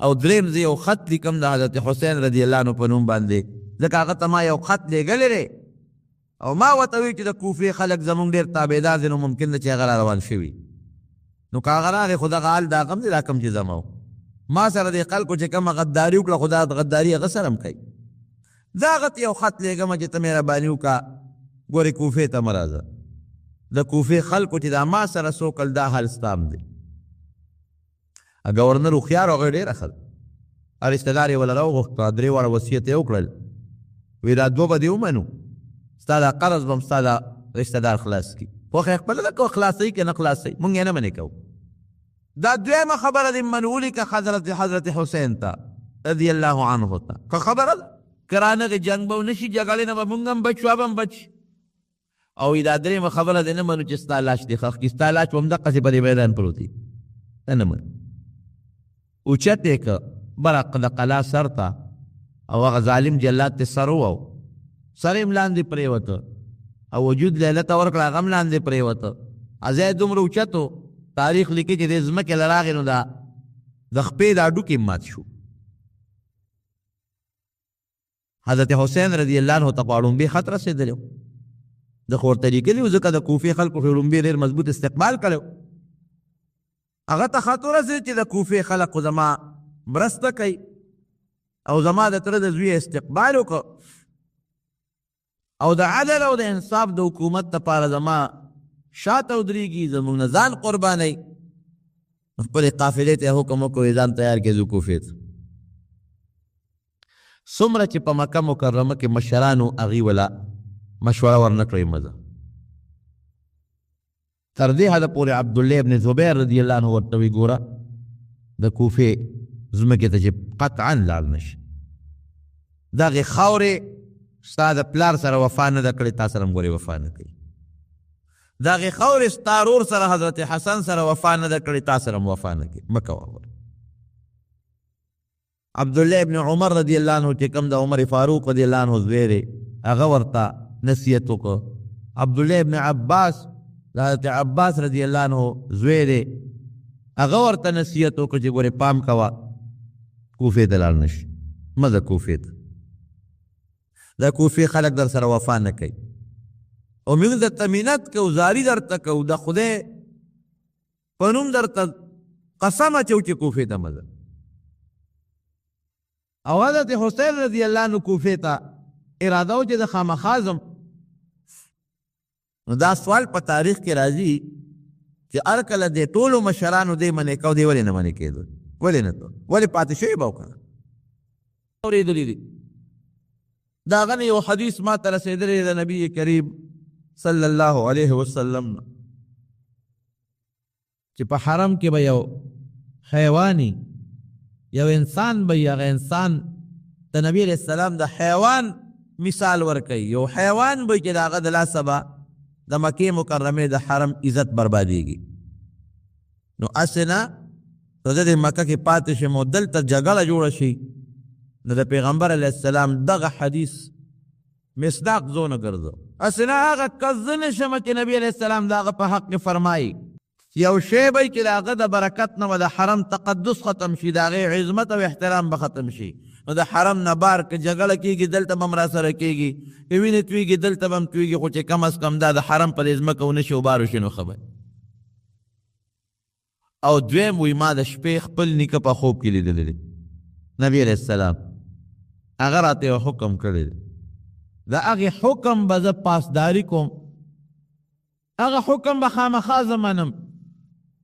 او دریم زه یو خط لیکم د حضرت حسین رضی الله عنه په نوم باندې ځکه هغه ته ما یو خط لیږلی دی او ما ورته وایي چې د کوفې خلک زمونږ ډېر تابعدار دي نو ممکن ده چې هغه را روان شوي نو که هغه راغی خو دغه حال دا غم دی دا کم چې زما ما سره د خلکو چې کومه غداري وکړه خو دا غداري هغه سره هم کوي زه هغه ته یو خط لیږم چې ته مهرباني وکړه ګورې کوفې ته مه راځه د کوفې خلکو چې دا ما سره څوکل دا حال ستا هم دی ګورنر هوښیار هغه ډېره ښه ده رشته دار یې وله راوغوښته 3 واړه وصیت یې وکړل وی دا 2 به دې ومنو ستا دا قرض به هم ستا دا رشته دار خلاص کړي خوښه یې خپله ده که خلاصوي که نه خلاصوي مونږ یې نه منې کوو دا دویمه خبره دې منولي که حضرت حسین ته رضی الله عنه ته که خبره ده که رانغې جنګ به ونه شي جګړې نه به مونږ هم بچ شو به هم بچ او دا درېیمه خبره دې نه منو چې ستا لاش دې ښخ کړي ستا لاش به هم دقسې په دې میدان پروت وي ته نه منو اوچت یې که بره د قلا سر ته او هغه ظالم جلاد ته سر ووو سر یې هم لاندې پرېوته او وجود لیله ته ورکړه هغه هم لاندې پرېوته ځای دومره اوچت و تاریخ لیکي چې دې ځمکې له راغې نو دا د خپې دا ډوکې مات شو حضرت حسین رضی الله عنه ته خو اړومبې خط رسېدلی و د خو ورته لیکلي و ځکه د کوفې خلکو خو اړومبې ډېر مضبوط استقبال کړی هغه ته خط ورسېد چې د کوفې خلک خو زما مرسته کوي او زما د تره د زوی استقبال وکړه او د عدل او د انصاف د حکومت دپاره زما شاته ودرېږي زموږ نه ځان قربانوي خپلې قافلې ته یې حکم وکړو ځان تیار کړې ځو کوفې ته څومره چې په مکه مکرمه کې مشرانو هغوی وله مشوره ورنه کړئ مزه تر دې حده پورې عبدالله ابن زبیر رضی الله عنه ورته وی ګوره د کوفې ځمکې ته چې قطعا لاړ نشي دغې خاورې ستا د پلار سره وفا نه ده کړې تا سره هم ګورې وفا نه کوي دغې خاورې ستا رور سره حضرت حسن سره وفا نه ده کړې تا سره هم وفا نه کوي مه کوه عبدالله ابن عمر رضی اللہ عنہ چې کوم د عمر فاروق رضی اللہ عنہ زوی دی هغه ورته نصیحت وکړ. عبدالله ابن عباس د حضرت عباس رضی اللہ عنہ زوی دی هغه ورته نصیحت وکړ چې ګورې پام کوه کوفې ته لاړ نشي مه ځه کوفې ته. دا کوفې خلک در سره وفا نه کوي او موږ درته منت کوو زاري درته کوو د خدای په نوم درته قسم اچوو چې کوفې ته مه ځه. او حضرت حسین رضی اللہ عنہ کوفې ته اراده و چې د خامخا ځم. نو دا سوال په تاریخ کې راځي چې هر کله د ټولو مشرانو دی منې کو دی ولې نه منې کېدل ولې نه ته ولې پاتې شوی به وکړه اورېدلي دي. د هغه نه یو حدیث ما ته رسېدلی د نبي کریم صلی الله علیه وسلم چې په حرم کې به یو حیوانی یو انسان به هغه انسان د نبی علیہ السلام د حیوان مثال ورکوي. یو حیوان به چې د هغه د لاسه به د مکې مکرمې د حرم عزت بربادېږي. نو هسې نه که زه د مکه کې پاتې شم او دلته جګړه جوړه شي نو د پیغمبر علیه السلام دغه حدیث مصداق زه نه ګرځم. هسې نه هغه کس زه نشم چې نبي علیه السلام د هغه په حق کې فرمایي یو شی به چې د هغه د برکت نه به د حرم تقدس ختم شي د هغې عظمت او احترام به ختم شي. نو د حرم نه بار که جګړه کېږي دلته به هم راسره کېږي که وینې تویږي دلته به هم تویږي خو چې کم از کم دا د حرم په دې ځمکه ونه شي او بار وشي نو خبر. او دویم وی ما د شپې خپل نیکه په خوب کې لیدلی دی نبي علیه السلام هغه راته یو حکم کړی دی د هغې حکم به زه پاسداري کوم هغه حکم به خامخا زه منم.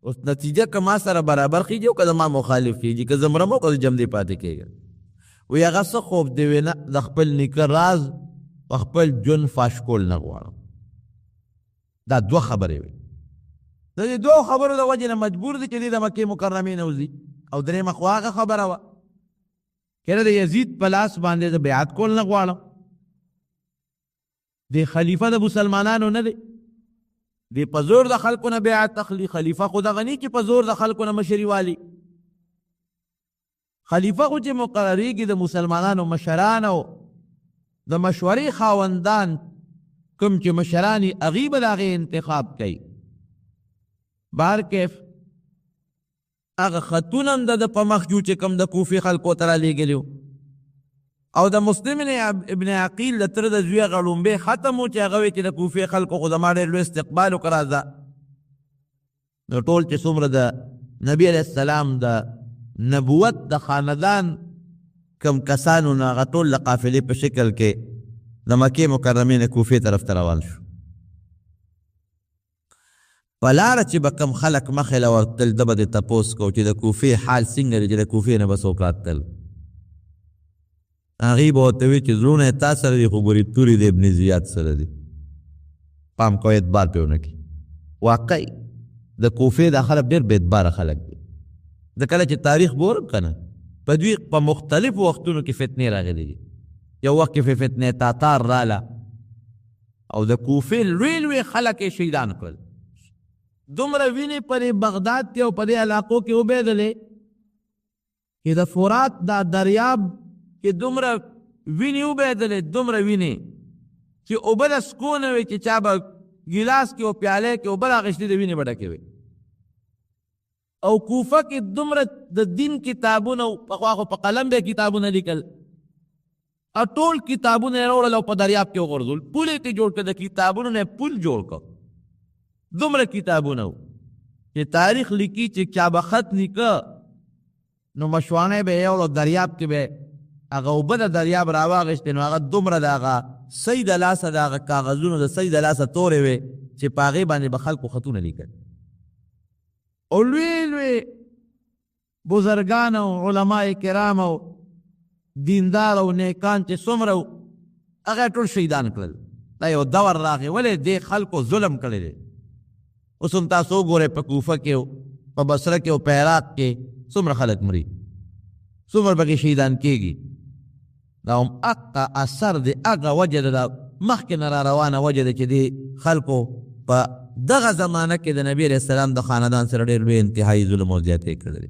اوس نتیجه که ما سره برابر خیږي او که زما مخالف کېږي که زه مرم او که زه جمدې پاتې کېږم. وی هغه څه خوب دی وی نه د خپل نیکه راز په خپل ژوند فاش کول نه غواړم. دا دوه خبرې وي د دې دوه خبرو د وجې نه مجبور دی چې دی د مکې مکرمې نه وځي. او درېیمه خو هغه خبره وه که د یزید په لاس باندې د بیعت کول نه غواړم. دی خلیفه د مسلمانانو نه دی دی په زور د خلکو نه بیعت اخلي. خلیفه خو دغه نه چې په زور د خلکو نه مشري والي. خلیفه خو چې مقرریږي د مسلمانانو مشران او د مشورې خاوندان کوم چې مشران یې هغوی به د هغې انتخاب کوي. بهر کیف هغه خطونه هم د په مخ جو چې کوم د کوفې خلکو ته رالیږلي او د مسلم ابن عقیل د تره د زوی هغه لومبی ختم و چې هغه وی چې د کوفې خلکو خو زما ډېر لوی استقبال وکړه راځه. نو ټول چې څومره د نبي علیه السلام د نبوت د خاندان کم کسانو نه هغه ټول د قافلې په شکل کې د مکې مکرمې نه کوفې طرف ته روان شو. په لاره چې به کم خلک مخې له ورتل ده به د تپوس کو چې د کوفې حال څنګه دی چې د کوفې نه به څوک راتلل. هغوی به ورته وي چې زړونه یې تا سره دي خو ګورې تورې د ابن زیاد سره دي. پام کوئ اعتبار پرې ونه کړي. واقعي د کوفې دا خلک ډېر بې اعتباره خلک دي. د کله چې تاریخ ګورم که نه په دوی په مختلفو وختونو کې فتنې راغلي دي. یو وخت کې فتنې تاتار راله او د کوفې لوی لوی خلک یې شهیدان کړل. دومره وینې په بغداد کې او په دې علاقو کې وبهېدلې چې د فرات دا دریاب کې دومره وینې وبهېدلې دومره وینې چې اوبه د سکو نه وې چې چا به ګیلاس کې او پیالې کې اوبه راغشتې د وینې به ډکې وې. او کوفه کې دومره د دین کتابونه پخوا خو په قلم به کتابونه لیکل او ټول کتابونه یې راوړل او په دریاب کې وغورځول. پول یې جوړ کړ د کتابونو نه پول جوړ کړ. دومره کتابونه و چې تاریخ لیکي چې چا به خط لیکه نو مشوانه به یې وړو دریاب کې به هغه اوبه د دریاب راواغېستې نو هغه دومره د هغه سی د لاسه د هغه کاغذونو د سی د لاسه تورې وې چې په هغې باندې به خلکو خطونه لیکل. او لوی لوی بزرگان او علماء کرام او دیندار او نیکان چې څومره و هغه ټول شهیدان کړل. دا یو دور راغی ولې دې خلکو ظلم کړی دی. اوس هم تاسو وګورئ په کوفه کې او په بصره کې او په عراق کې څومره خلک مري څومره پکې شهیدان کېږي. دا هم هغه اثر دی هغه وجه ده مخکې نه را روانه وجه ده چې دې خلکو په دغه زمانه کې د نبي علیه السلام د خاندان سره ډېر لوی انتهایي ظلم او زیاتې کړی.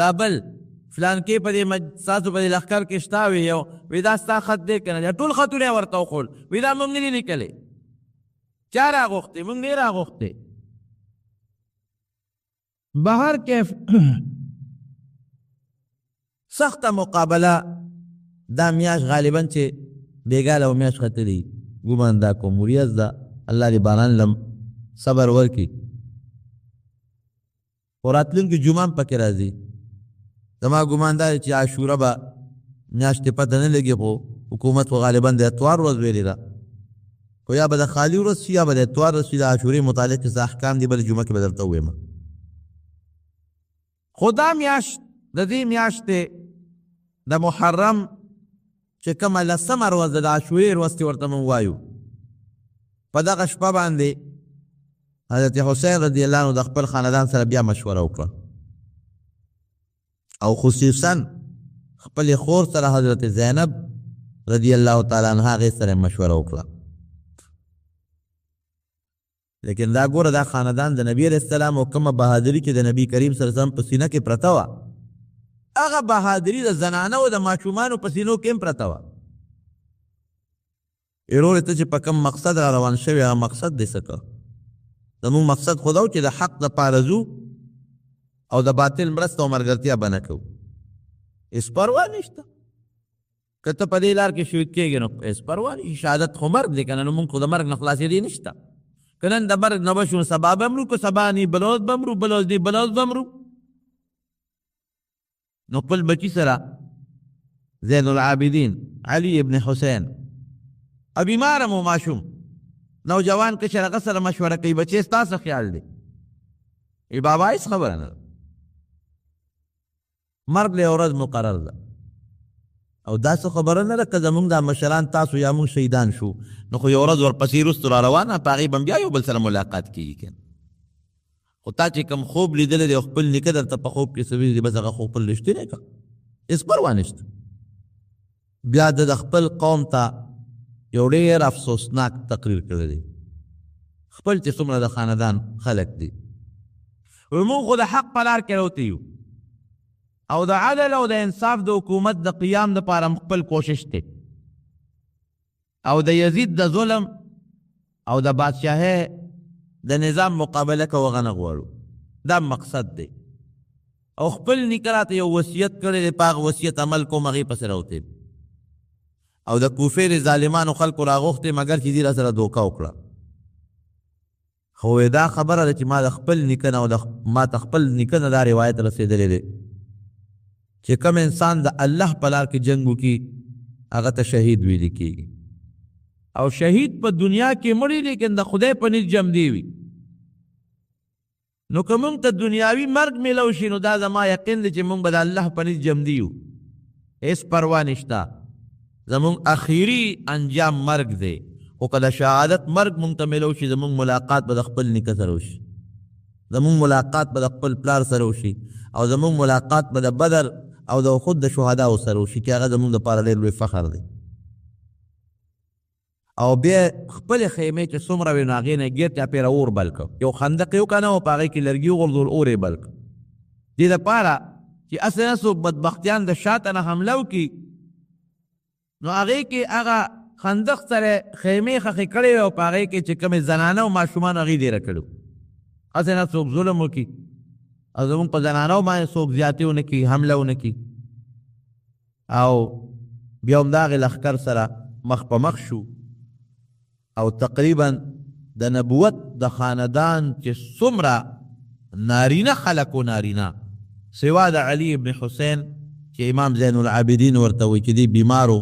دا بل فلان کې په دې ستاسو په دې لښکر کې شته وي یو وي دا ستا خط دی که نه ټول خطونه یې ورته وښول وي دا موږ نه دي لیکلی چا راغوښتې موږ نه راغوښتې بهر کیف سخته مقابله دا میاشت غالبا چې بېګاله و میاشت ختلي ګمان دا کوم وریځ ده الله دې باران لم صبر ورکړي خو راتلونکي جمعه هم پکې راځي زما ګمان دا چې عاشوره به میاشتې پته نه لګي خو حکومت خو غالبا د اتوار ورځ ویلې ده خو یا به د خالي ورځ شي یا به د اتوار ورځ شي د عاشورې متعلق څه احکام دي بلې جمعه کې به درته ووایم خو دا میاشت د دې میاشتې د محرم چې کومه لسمه ورځ ده د عاشورې ورځ چې ورته موږ وایو په دغه شپه باندې حضرت حسین رضی الله عنه د خپل خاندان سره بیا مشوره وکړه او خصوصا خپل خور سره حضرت زینب رضی الله تعالی عنها هغې سره مشوره وکړه لیکن دا ګوره دا خاندان د نبی علیه السلام او کومه بهادري چې د نبی کریم صلی الله علیه وسلم په سینه کې پرته وه هغه بهادري د زنانه او د ماشومانو په سینو کې هم پرته وه ایرورې ته چې په کوم مقصد را روان شوی هغه مقصد دې څه که زموږ مقصد خو دا و چې د حق دپاره ځو او د باطل مرسته او ملګرتیا به نه کوو هېڅ پروا نشته که ته په دې لار کې شهید کېږې نو هېڅ پروا نشي شهادت خو مرګ دی که نه نو مونږ خو د مرګ نه خلاصېدی نشته که نن د مرګ نه بشو سبا به مرو که سبا نی بلوز به مرو بلوز دی بلوز به مرو نو خپل بچي سره زین العابدین علی ابن حسین بیماره مو ماشوم نوجوان کشر هغه سره مشوره کوي بچې ستا څه خیال دی ای بابا هېڅ خبره نه ده مرګ له یوه ورځ مقرر ده او داسې خبره نه ده که زمونږ دا مشران تاسو یا مونږ شهیدان شو نو خو یوه ورځ ورپسې وروستو را روانه په هغې به بیا یو بل سره ملاقات کېږي که خو تا چې کوم خوب لیدلی دی او خپل نیکه درته په خوب کې څه ویلي دی بس هغه خو خپل رښتینی که هېڅ پروا نشته بیا د خپل قوم ته یو ډېر افسوسناک تقریر کړی دی خپل چې څومره د خاندان خلک دي موږ خو د حق په لار کې راوتي یو او د عدل او د انصاف د حکومت د قیام دپاره خپل کوشش دی او د یزید د ظلم او د بادشاهۍ د نظام مقابله کوو هغه نه غواړو دا مقصد دی او خپل نیکه راته یو وصیت کړی دی په هغه وصیت عمل کوم هغې پسې راوتی او د کوفې د ظالمانو خلکو راغوښتې مګر چې دې را سره دوکه وکړه خو دا خبره ده چې ما د خپل نیکه نه او ما ته خپل نیکه نه دا روایت رسېدلی دی چې کوم انسان د الله په لار کې جنګ وکړي هغه ته شهید ویلي کېږي او شهید په دنیا کې مړي لیکن د خدای په نس جمدی وي نو که موږ ته دنیاوي مرګ میلو شي نو دا زما یقین دی چې موږ به د الله په نس جمدي یو هېڅ پروا نشته زمونږ اخیری انجام مرګ دی خو که د شهادت مرګ موږ ته میلو شي زمونږ ملاقات به د خپل نیکه سره وشي زمونږ ملاقات به د خپل پلار سره وشي او زمونږ ملاقات به د بدر او د خود د شهداو سره وشي چې هغه زمونږ دپاره ډېر لوی فخر دی او بیا خپلې خیمې چې څومره وي نو هغې نه ګیر چاپېره اور بل کړه یو خندق یې وکنه او په هغې کې لرګي وغورځول اور یې بل کړه دې دپاره چې هسې نه څوک بدبختیان د شاته نه حمله وکړي نو هغې کې هغه خندق سره خیمې خښې کړې وې او په هغې کې چې کومې زنانه او ماشومان هغې ډېره کړي هسې نه څوک ظلم وکړي او زمونږ په زنانو باندې څوک زیاتې ونه کړي حمله ونه کړي او بیا هم د هغې لښکر سره مخ په مخ شو او تقریبا د نبوت د خاندان چې څومره نارینه خلک و نارینه سوا د علی ابن حسین چې امام زین العابدین ورته وایي چې دی بیمارو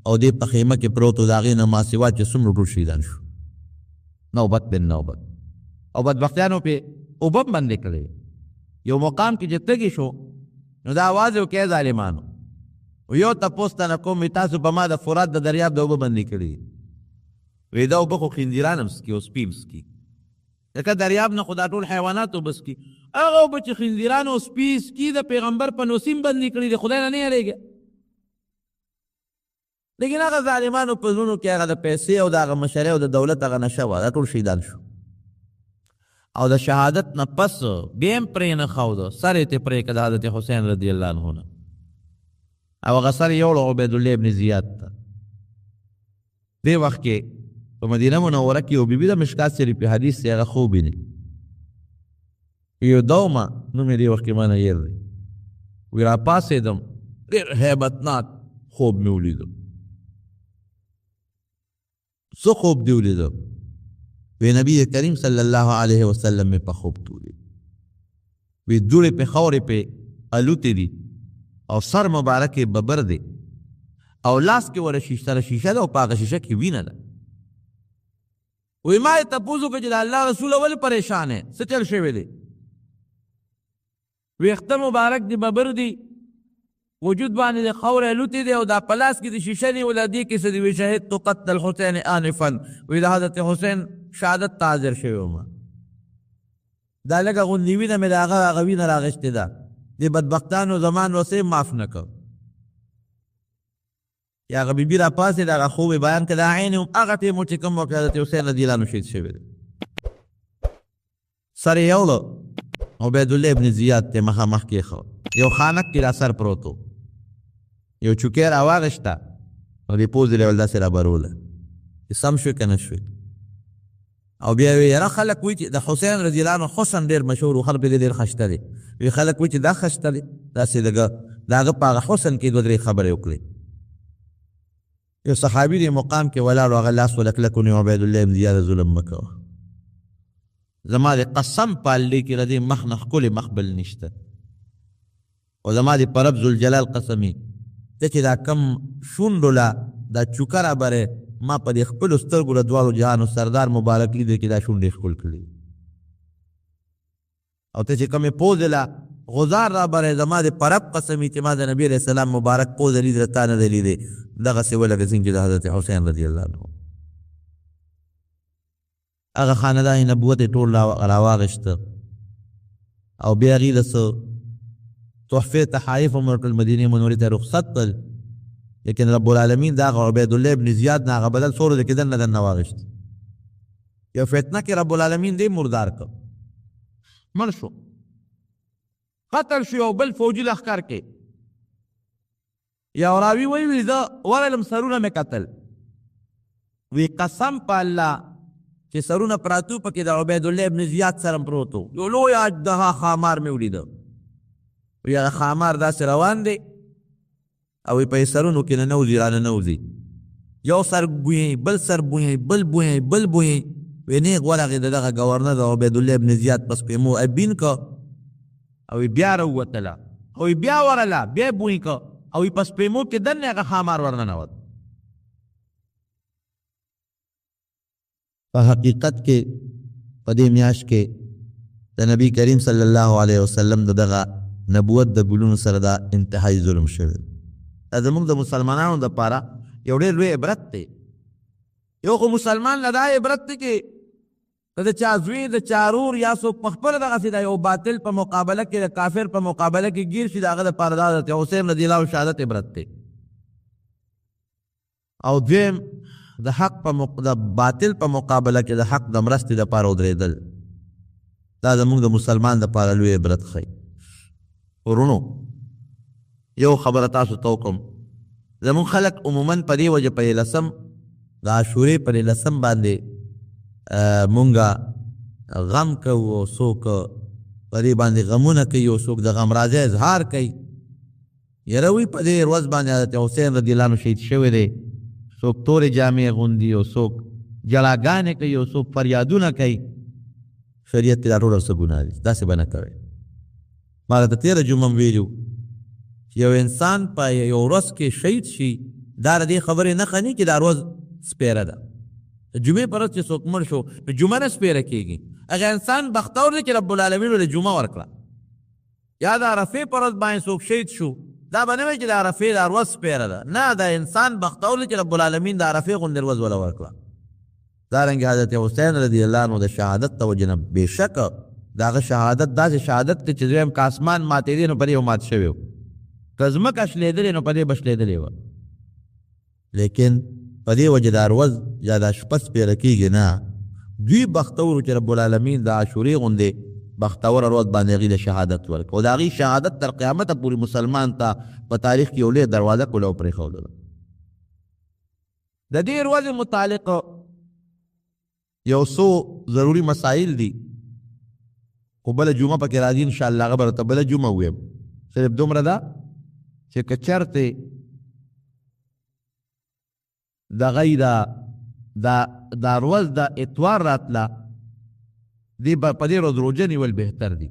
او دی په خیمه کې پروت و د هغې نه ما سوا چې څومره ټول شهیدان شو نوبت بن نوبت او بدبختیانو پې اوبه هم بندې کړې یو مقام کې چې تږي شو نو دا آواز یې وکړی ظالمانو یو تپوس ته نه کوم تاسو په ما د فرات د دریاب د اوبه بندې کړي وی دا اوبه خو خندیران هم څکي او سپي هم څکي ځکه دریاب نه خو دا ټول حیوانات اوبه څکي هغه اوبه چې خندیران او سپي څکي د پیغمبر په نوسیم بندې کړي د خدای نه نه یېرېږي لیکن هغه ظالمانو په زړونو کې هغه د پیسې او د هغه مشرۍ او د دولت هغه نشه وه دا ټول شهیدان شو او د شهادت نه پس بیا هم پرې نه ښود سر یې ترې پرې کړ د حضرت حسین رضی الله عنه نه او هغه سر یې یوړ عبیدالله ابن زیاد ته دې وخت کې په مدینه منوره کې یو بیبي د مشکات شریف حدیث دی هغه خوب ویني یو دومه نوم یې دې وخت کې ما نه هېر دی وی راپاڅېدم ډېر هیبتناک خوب مې ولیدم څه خوب دې ولیدم وی نبی کریم صلی الله علیه وسلم میں پا خوب تولی وی دوڑے پہ خورے پہ الوتے دی او سر مبارک ببر دی او لاس کے ور شیشہ دا او پاک شیشہ کی وینا دا وی ماں تپوزو کہ جدا اللہ رسول اول پریشان ہے سچل شوے دی وی اختر مبارک دی ببر دی وجود باندې د خورې لوتې دی او دا پلاس کې د شیشه دی ولادي کې څه دی وی شهید تو قتل حسین آنفا وی د حضرت حسین شهادت ته حاضر شوی وم دا لږه غوندې وینه مې د هغه وینه راغشتې ده د بدبختانو زمان وسې معاف نه کړ یا هغه بیبي راپاسې د هغه خوب بیان کړه دا عین هم هغه ټیم چې کوم وخت حضرت حسین رضی الله عنه شهید شوی دی سر یې یوړو عبیدالله ابن زیاد ته مخامخ کېښود یو خانک کې را سر پروت و یو چوکۍ راواغشته او دې پوزې له ول داسې رابروله چې سم شوې که نه شوې او بیا وی یاره خلک وایي چې د حسین رضی الله عنه حسن ډېر مشهور و خلک پرې ډېر خشته دی وی خلک وایي چې دا خشته دی داسې د هغه په هغه حسن کې دوه درې خبرې وکړې یو صحابي دی مقام کې ولاړ و هغه لاس ولکلک ونیو عبیدالله ابن زیاد ظلم مه کوه زما د قسم پاللی کې د دې مخ نه ښکلې مخ بل نشته او زما د پرب ذوالجلال قسمي ته چې دا کم شونډو لا دا چوکه رابرې ما په دې خپلو سترګو له دواړو جهانو سردار مبارک لیدې کې دا شونډې ښکل کړي او ته چې کمې پوزې لا غزار رابرې زما د پرب قسمي چې ما د نبي علیه السلام مبارک پوزه لیدله تا نه دی لیدې دغسې ولکه څنګه چې د حضرت حسین رضی الله عنه هغه خاندان نبوت یې ټول راواغېسته او بیا هغې له څه تحفه تحائف هم ورکړل مدینې منورې ته رخصت کړل لیکن رب العالمین دا هغه عبیدالله ابن زیاد نه هغه بدل سورو د کې دننه دننه واغېست یو فتنه کې رب العالمین دې مردار کړ مړ شو قتل شو یو بل فوجي لښکر کې یو راوي وایي زه ورغلم سرونه مې کتل وی قسم په الله چې سرونه پراتو پکې د عبیدالله ابن زیاد سره پروت و یو لوی اژدها خامار مې ولیده وی هغه خامار داسې روان دی او په سرونو کې نه نوځي رانه نوځي یو سر بویي بل سر بویي بل بویي بل بویي وی نیغ ورغې د دغه ګورنر د عبیدالله ابن زیاد پس پیمو ابین که او بیا راووتله او بیا ورله بیا بویي که او پس پیمو کې دننه هغه خامار ورننوت په حقیقت کې په دې میاشت کې د نبی کریم صلی الله علیه وسلم د دغه نبوت د ګلونو سره دا انتهایی ظلم شوی دا زموږ د مسلمانانو دپاره یو ډېر لوی عبرت دی یو خو مسلمان له دا عبرت دی چې د چا زوی د چا رور یا څوک په خپله دغسې د یو باطل په مقابله کې د کافر په مقابله کې ګیر شي د هغه دپاره دا د حسین رضی الله شهادت عبرت دی او دویم د حق د باطل په مقابله کې د حق د مرستې دپاره ودرېدل دا زموږ د مسلمان دپاره لوی عبرت ښیي ورونو یو خبره تاسو ته وکړم زموږ خلک عموما په دې وجه په لسم د عاشورې په لسم باندې مونږه غم کوو او څوک په دې باندې غمونه کوي او څوک د غمرازۍ اظهار کوي یره وی په دې ورځ باندې حضرت حسین رضی الله عنه شهید شوی دی څوک تورې جامې اغوندي او څوک جلاګانې کوي او څوک فریادونه کوي شریعت کې دا ټول څه ګناه دي داسې به نه کوئ ما ته تېره جمعه ویلو یو انسان په یو ورځ کې شهید شي دا د دې خبرې نښه نه چې دا ورځ سپیره ده د جمعې په ورځ چې څوک مړ شو نو جمعه نه سپیره کېږي هغه انسان بختور دی چې رب العالمین ورته جمعه ورکړه یا د عرفې په ورځ باندې څوک شهید شو دا به نه وایي چې د عرفې دا ورځ سپیره ده نه دا انسان بختور دی چې رب العالمین د عرفې غوندې ورځ وله ورکړه دارنګې حضرت حسین رضی الله عنه د شهادت ته وجه نه بېشکه د هغه شهادت داسې شهادت دی چې دویم که اسمان ماتېدی نو په دې مات شوی و که ځمکه شلېدلې نو په دې به شلېدلې وه لیکن په دې وجه دا ورځ یا دا شپه سپېره کېږي نه دوی بختور چې رب العالمین د عاشورې غوندې بختور ورځ باندې هغې د شهادت ورکړه او د هغې شهادت تر قیامته پورې مسلمان ته په تاریخ کې یو لویه دروازه کله پرېښودله. د دې ورځې متعلق یو څو ضروري مسایل دي خو بله جمعه پکې راځي انشاءالله هغه به راته بله جمعه وویم. صرف دومره ده چې که چېرته دغه دا ورځ د اتوار راتله دی په دې ورځ روژه نیول بهتر دي.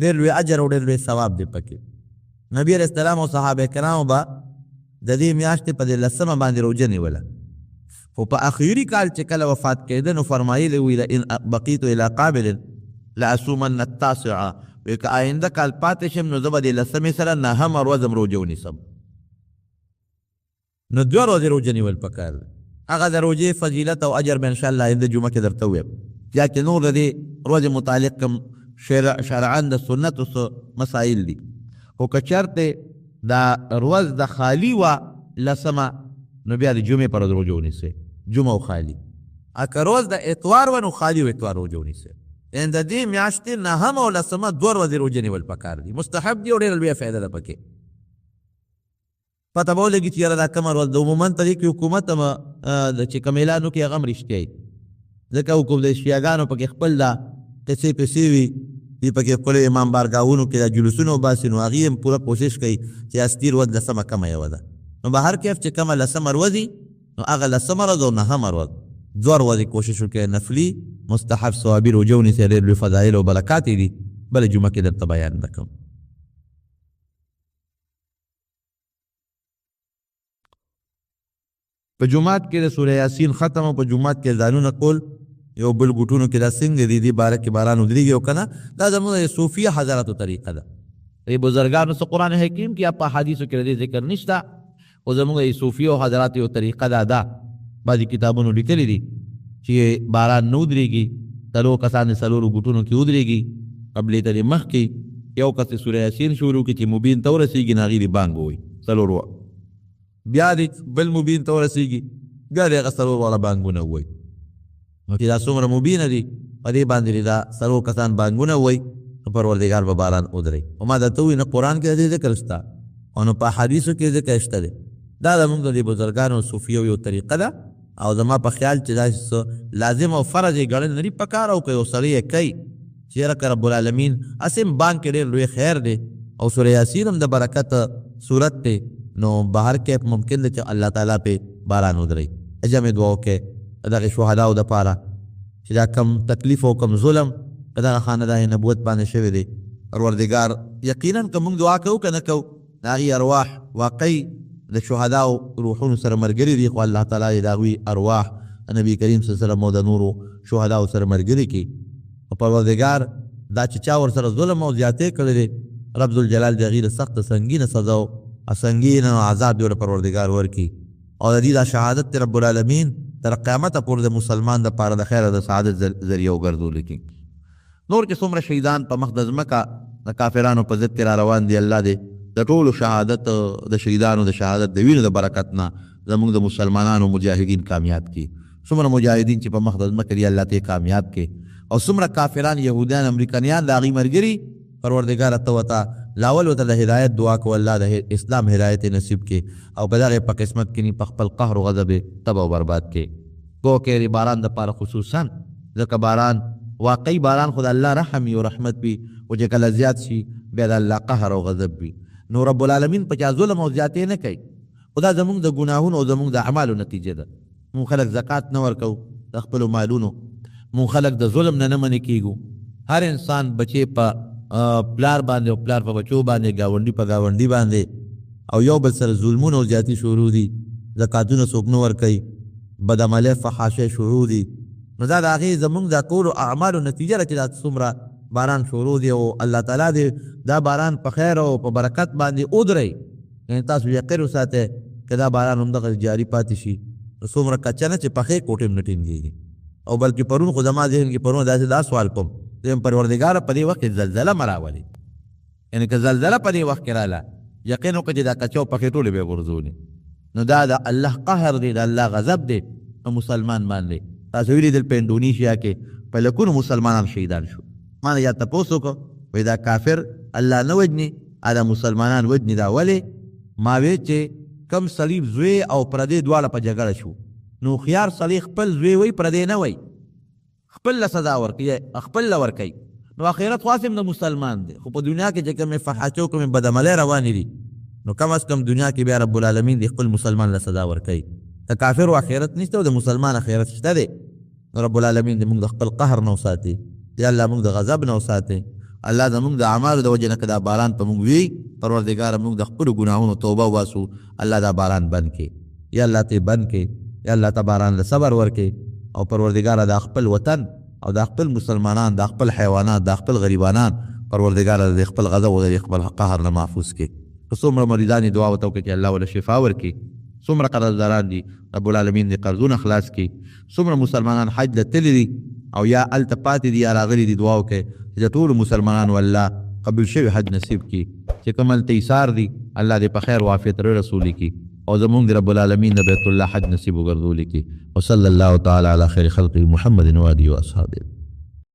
ډېر لوی اجر او ډېر لوی ثواب دی پکې. نبي علیه السلام او صحابه کرامو به د دې میاشتې په دې 10مه باندې روژه نیوله خو په اخري کال چې کله وفات کېده نو فرمایلی وي لئن بقیت الی قابل لاصومن التاسعه وایي که آینده کال پاتې شم نو زه به د 10مې سره 9مه ورځ هم روژه ونیسم. نو 2 ورځې روژه نیول پکار دی. هغه د روژې فضیلت او اجر به انشاءالله آینده جمعه کې درته وویم. یا چې نور د دې ورځې متعلق کوم شرعاً د سنتو څه مسایل دي خو که چېرته دا ورځ د خالي وه 10مه نو بیا د جمعې پر ورځ روژه ونیسئ. جمعه او خالي که ورځ د اتوار وه نو خالي و اتوار روژه ونیسئ. یعنې د دې میاشتې 9مه او 10مه 2 ورځې روژه نیول پکار دي. مستحب دي او ډېره لویه فایده ده پکې. پته به ولګي چې یاره دا کومه ورځ ده. عموماً په دې کې حکومت هم چې کوم اعلان وکړي هغه هم رښتیا وي ځکه حکومت د شیعګانو پکې خپل دا قصې پسې وي دوی پکې خپلو امام بارګاهونو کې دا جلوسونه وباسي نو هغې هم پوره کوشش کوي چې اصلي ورځ 10مه کومه یوه ده. نو به هر کیف چې کومه 10مه ورځ وي نو هغه 10مه ورځ او 9مه ورځ 2 ورځې کوشش وکړئ نفلي مستحب ثوابي روژه ونیسئ. ډېر لوی فضایل او برکات یې دي. بله جمعه کې درته بیان نه کوم. په جمعات کې د سوره یاسین ختم او په جمعات کې ځانونه کول یو بل ګوټونو کې دا څنګه دي دې باره کې باران ودرېږي او که نه دا زموږ د صوفیه حضراتو طریقه ده. دې بزرګانو څه قرآن حکیم کې یا په حدیثو کې د دې ذکر نشته خو زموږ د صوفیه او حضراتو یو طریقه ده. بعضې کتابونو لیکلي دي چې باران نه ودرېږي 3 کسان د 4 ګوټونو کې ودرېږي قبلې ته د مخکې یو کس د سوره یاسین شروع کړي چې مبین ته ورسېږي نو هغې دې بانګ ووایي 4 بیا دې بل مبین ته ورسېږي بیا دې هغه 4 واړه بانګونه ووایي. نو چې دا څومره مبینه دي په دې باندې دا 4 کسان بانګونه ووایي نو پروردګار به باران ودرئ. او ما درته ووایي نه قرآن کې د دې ذکر شته او نه په حدیثو کې ذکر شته دی. دا زموږ د دې بزرګانو صوفیو یو طریقه ده او زما په خیال چې داسې څه لازم او فرض یې ګڼل نه دي پکار او که یو سړی یې کوي چې یاره که رب العالمین اسې بانک کې ډېر لوی خیر دی او سوره یاسین هم د برکت صورت دی نو بهر کې ممکن دی چې الله تعالی پې باران ودرئ. جمع دعا وکړئ د دغې شهداو دپاره چې دا کم تکلیف او کم ظلم په دغه خاندان نبوت باندې شوی دی. پروردګار یقینا که موږ دعا کوو که نه کوو د هغې ارواح واقعي د شهداو روحونو سره ملګري دي خو الله تعالی د هغوی ارواح نبي کریم صلی الله علیه وسلم او د نورو شهداو سره ملګري کړي. او پروردګار دا چې چا ورسره ظلم او زیاتې کړی دی رب ذوالجلال د هغې د سخته سنګینه سزا او سنګینه عذاب دې ورته پروردګار ورکړي او د دې دا شهادت رب العالمین تر قیامته پورې د مسلمان دپاره د خیر او د سعادت ذریعه وګرځولی کړي. نور چې څومره شهیدان په مخ د ځمکه د کافرانو په ضد کې را روان دي الله دې د ټولو شهادت د شهیدانو د شهادت د وینو د برکت نه زموږ د مسلمانانو مجاهدین کامیاب کړي. څومره مجاهدین چې په مخ د ځمکه دي الله ته کامیاب کړي او څومره کافران یهودیان امریکایان د هغې ملګري پروردګاره ته ورته لاول ورته د هدایت دعا کو الله د اسلام هدایت نصیب کړي او په دغې په قسمت کې په خپل قهر او غضب تباه او برباد کړي. گو کې د باران دپاره خصوصا ځکه باران واقعي باران خو د الله رحم وي او رحمت وي او چې کله زیات شي بیا د الله قهر او غضب وي. نو رب العالمین په چا ظلم او زیاتې نه کوي خو دا زموږ د ګناهونو او زموږ د اعمالو نتیجه ده. مونږ خلک زکات نه ورکوو د خپلو مالونو مونږ خلک د ظلم نه منې کېږو. هر انسان بچې په پلار باندې او پلار په بچو باندې ګاونډي په ګاونډي باندې او یو بل سره ظلمونه او زیاتې شروع دي. زکاتونه څوک نه ورکوي بدعملۍ فحاشۍ شروع دي. نو دا د هغې زموږ د ټولو اعمالو نتیجه ده چې دا څومره باران شروع دی او الله تعالی دې دا باران په خیر او په برکت باندې ودرئ. یعنې تاسو یقین وساتئ که دا باران همدغه جاري پاتې شي نو څومره کچه نه چې پخې کوټې هم نه ټینګېږي. او بلکې پرون خو زما ذهن کې پرون داسې دا سوال کوم زم پروردګاره په دې وخت کې زلزله مه راولي. یعنې که زلزله په دې وخت کې راله یقین وکړه چې دا کچه او پخې ټولې به یې غورځولې. نو دا د الله قهر دی د الله غضب دی په مسلمان باندې. تاسو ویلیدل په انډونیشیا کې په لکونو مسلمانان شهیدان شو. ما نه یا تپوس وکړو وایي دا کافر الله نه وجني دا مسلمانان وجني دا ولې؟ ما وی چې کم صلیب زوی او پردی دواړه په جګړه شو نو خيار صلیب خپل زوی وی پردی نه وی خپل له سزا ورکوي خپل له ورکوي نو آخرت خاصم د مسلمان دی خو په دنیا کې چې کومې فحاشو کومې بدعملۍ روانې دي نو کم از کم دنیا کې بیا رب العالمین دی خپل مسلمان له سزا ورکوي. د کافر آخرت نشته او د مسلمان آخرت شته دی. نو رب العالمین دی موږ د خپل قهر نه وساتي، یا الله موږ د غضب نه وساتي. الله زموږ د اعمالو د وجې نه که دا باران په موږ وي پروردګاره موږ د خپلو ګناهونو توبه وباسو. الله دا باران بند کړي، یا الله ته بند کړي، یا الله ته باران له صبر ورکړي او پروردګاره د خپل وطن او د خپل مسلمانان د خپل حیوانات د خپل غریبانان پروردګاره د خپل غضب او د خپل قهر نه محفوظ کړي. که څومره مریضان یې دعا ورته وکړي چې الله وله شفا ورکړي، څومره قرضداران دي رب العالمین دې قرضونه خلاص کړي، څومره مسلمانان حج له تللي دي او یا هلته پاتې دي یا راغلي دي دعا وکړي چې د ټولو مسلمانانو الله قبول شوي حج نصیب کړي. چې کوم هلته ایثار دي الله دې په خیر و عافیت رسولي کړي او زمونږ د رب العالمین د بیت الله حج نصیب وګرځولي کړي. وصلی الله تعالی علی خیر خلقه محمد و آله و اصحابه.